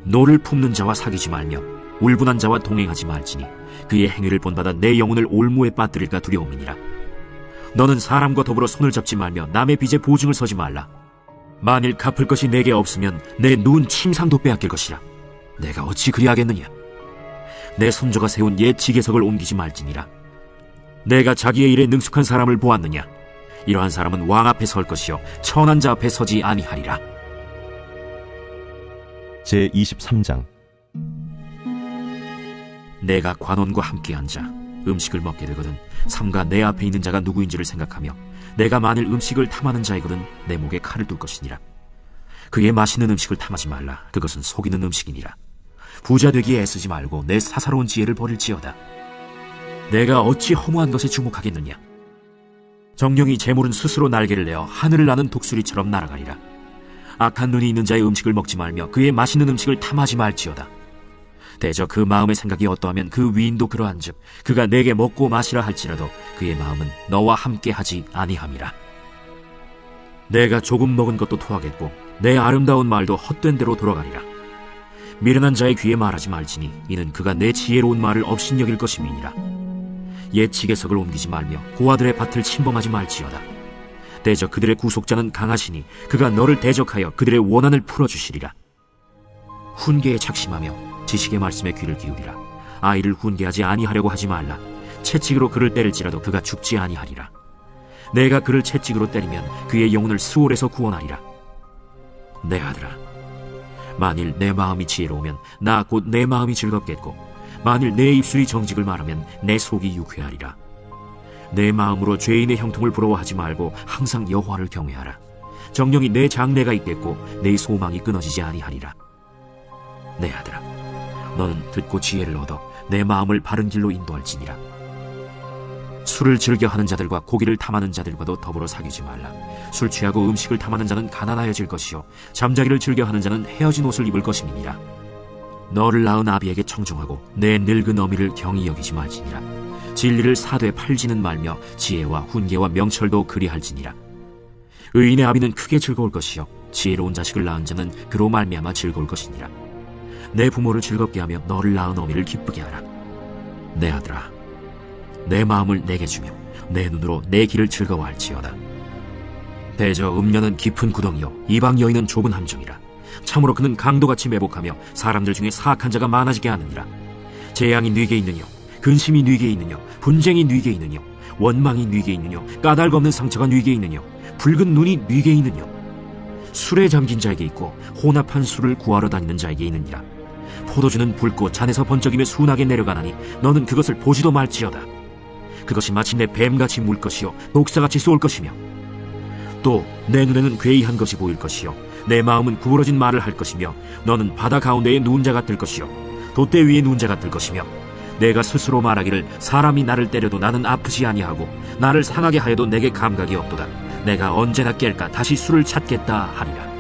[SPEAKER 2] 노를 품는 자와 사귀지 말며 울분한 자와 동행하지 말지니 그의 행위를 본받아 내 영혼을 올무에 빠뜨릴까 두려움이니라. 너는 사람과 더불어 손을 잡지 말며 남의 빚에 보증을 서지 말라. 만일 갚을 것이 내게 없으면 내 누운 침상도 빼앗길 것이라. 내가 어찌 그리하겠느냐? 내 손조가 세운 옛 지게석을 옮기지 말지니라. 내가 자기의 일에 능숙한 사람을 보았느냐? 이러한 사람은 왕 앞에 설 것이요 천한 자 앞에 서지 아니하리라.
[SPEAKER 1] 제23장.
[SPEAKER 2] 내가 관원과 함께 앉아 음식을 먹게 되거든 삼가 내 앞에 있는 자가 누구인지를 생각하며 내가 만일 음식을 탐하는 자이거든 내 목에 칼을 둘 것이니라. 그의 맛있는 음식을 탐하지 말라. 그것은 속이는 음식이니라. 부자 되기에 애쓰지 말고 내 사사로운 지혜를 버릴지어다. 내가 어찌 허무한 것에 주목하겠느냐? 정령이 재물은 스스로 날개를 내어 하늘을 나는 독수리처럼 날아가리라. 악한 눈이 있는 자의 음식을 먹지 말며 그의 맛있는 음식을 탐하지 말지어다. 대저 그 마음의 생각이 어떠하면 그 위인도 그러한즉 그가 내게 먹고 마시라 할지라도 그의 마음은 너와 함께 하지 아니함이라. 내가 조금 먹은 것도 토하겠고 내 아름다운 말도 헛된 대로 돌아가리라. 미련한 자의 귀에 말하지 말지니 이는 그가 내 지혜로운 말을 업신여길 것임이니라. 옛 지게석을 옮기지 말며 고아들의 밭을 침범하지 말지어다. 대저 그들의 구속자는 강하시니 그가 너를 대적하여 그들의 원한을 풀어주시리라. 훈계에 착심하며 지식의 말씀에 귀를 기울이라. 아이를 훈계하지 아니하려고 하지 말라. 채찍으로 그를 때릴지라도 그가 죽지 아니하리라. 내가 그를 채찍으로 때리면 그의 영혼을 스올에서 구원하리라. 내 아들아, 만일 내 마음이 지혜로우면 나 곧 내 마음이 즐겁겠고 만일 내 입술이 정직을 말하면 내 속이 유쾌하리라. 내 마음으로 죄인의 형통을 부러워하지 말고 항상 여호와를 경외하라. 정령이 내 장래가 있겠고 내 소망이 끊어지지 아니하리라. 내 아들아, 너는 듣고 지혜를 얻어 내 마음을 바른 길로 인도할지니라. 술을 즐겨하는 자들과 고기를 탐하는 자들과도 더불어 사귀지 말라. 술 취하고 음식을 탐하는 자는 가난하여질 것이요 잠자기를 즐겨하는 자는 헤어진 옷을 입을 것임이니라. 너를 낳은 아비에게 청종하고 내 늙은 어미를 경히 여기지 말지니라. 진리를 사되 팔지는 말며 지혜와 훈계와 명철도 그리할지니라. 의인의 아비는 크게 즐거울 것이요 지혜로운 자식을 낳은 자는 그로 말미암아 즐거울 것이니라. 내 부모를 즐겁게 하며 너를 낳은 어미를 기쁘게 하라. 내 아들아, 내 마음을 내게 주며 내 눈으로 내 길을 즐거워할지어다. 대저 음녀는 깊은 구덩이요 이방 여인은 좁은 함정이라. 참으로 그는 강도같이 매복하며 사람들 중에 사악한 자가 많아지게 하느니라. 재앙이 네게 있느뇨, 근심이 네게 있느뇨, 분쟁이 네게 있느뇨, 원망이 네게 있느뇨, 까닭 없는 상처가 네게 있느뇨, 붉은 눈이 네게 있느뇨. 술에 잠긴 자에게 있고 혼합한 술을 구하러 다니는 자에게 있느니라. 포도주는 붉고 잔에서 번쩍이며 순하게 내려가나니 너는 그것을 보지도 말지어다. 그것이 마침내 뱀같이 물 것이요 독사같이 쏠 것이며 또 내 눈에는 괴이한 것이 보일 것이요 내 마음은 구부러진 말을 할 것이며 너는 바다 가운데에 누운 자 같을 것이요 돛대 위에 누운 자 같을 것이며 내가 스스로 말하기를 사람이 나를 때려도 나는 아프지 아니하고 나를 상하게 하여도 내게 감각이 없도다. 내가 언제나 깰까 다시 술을 찾겠다 하리라.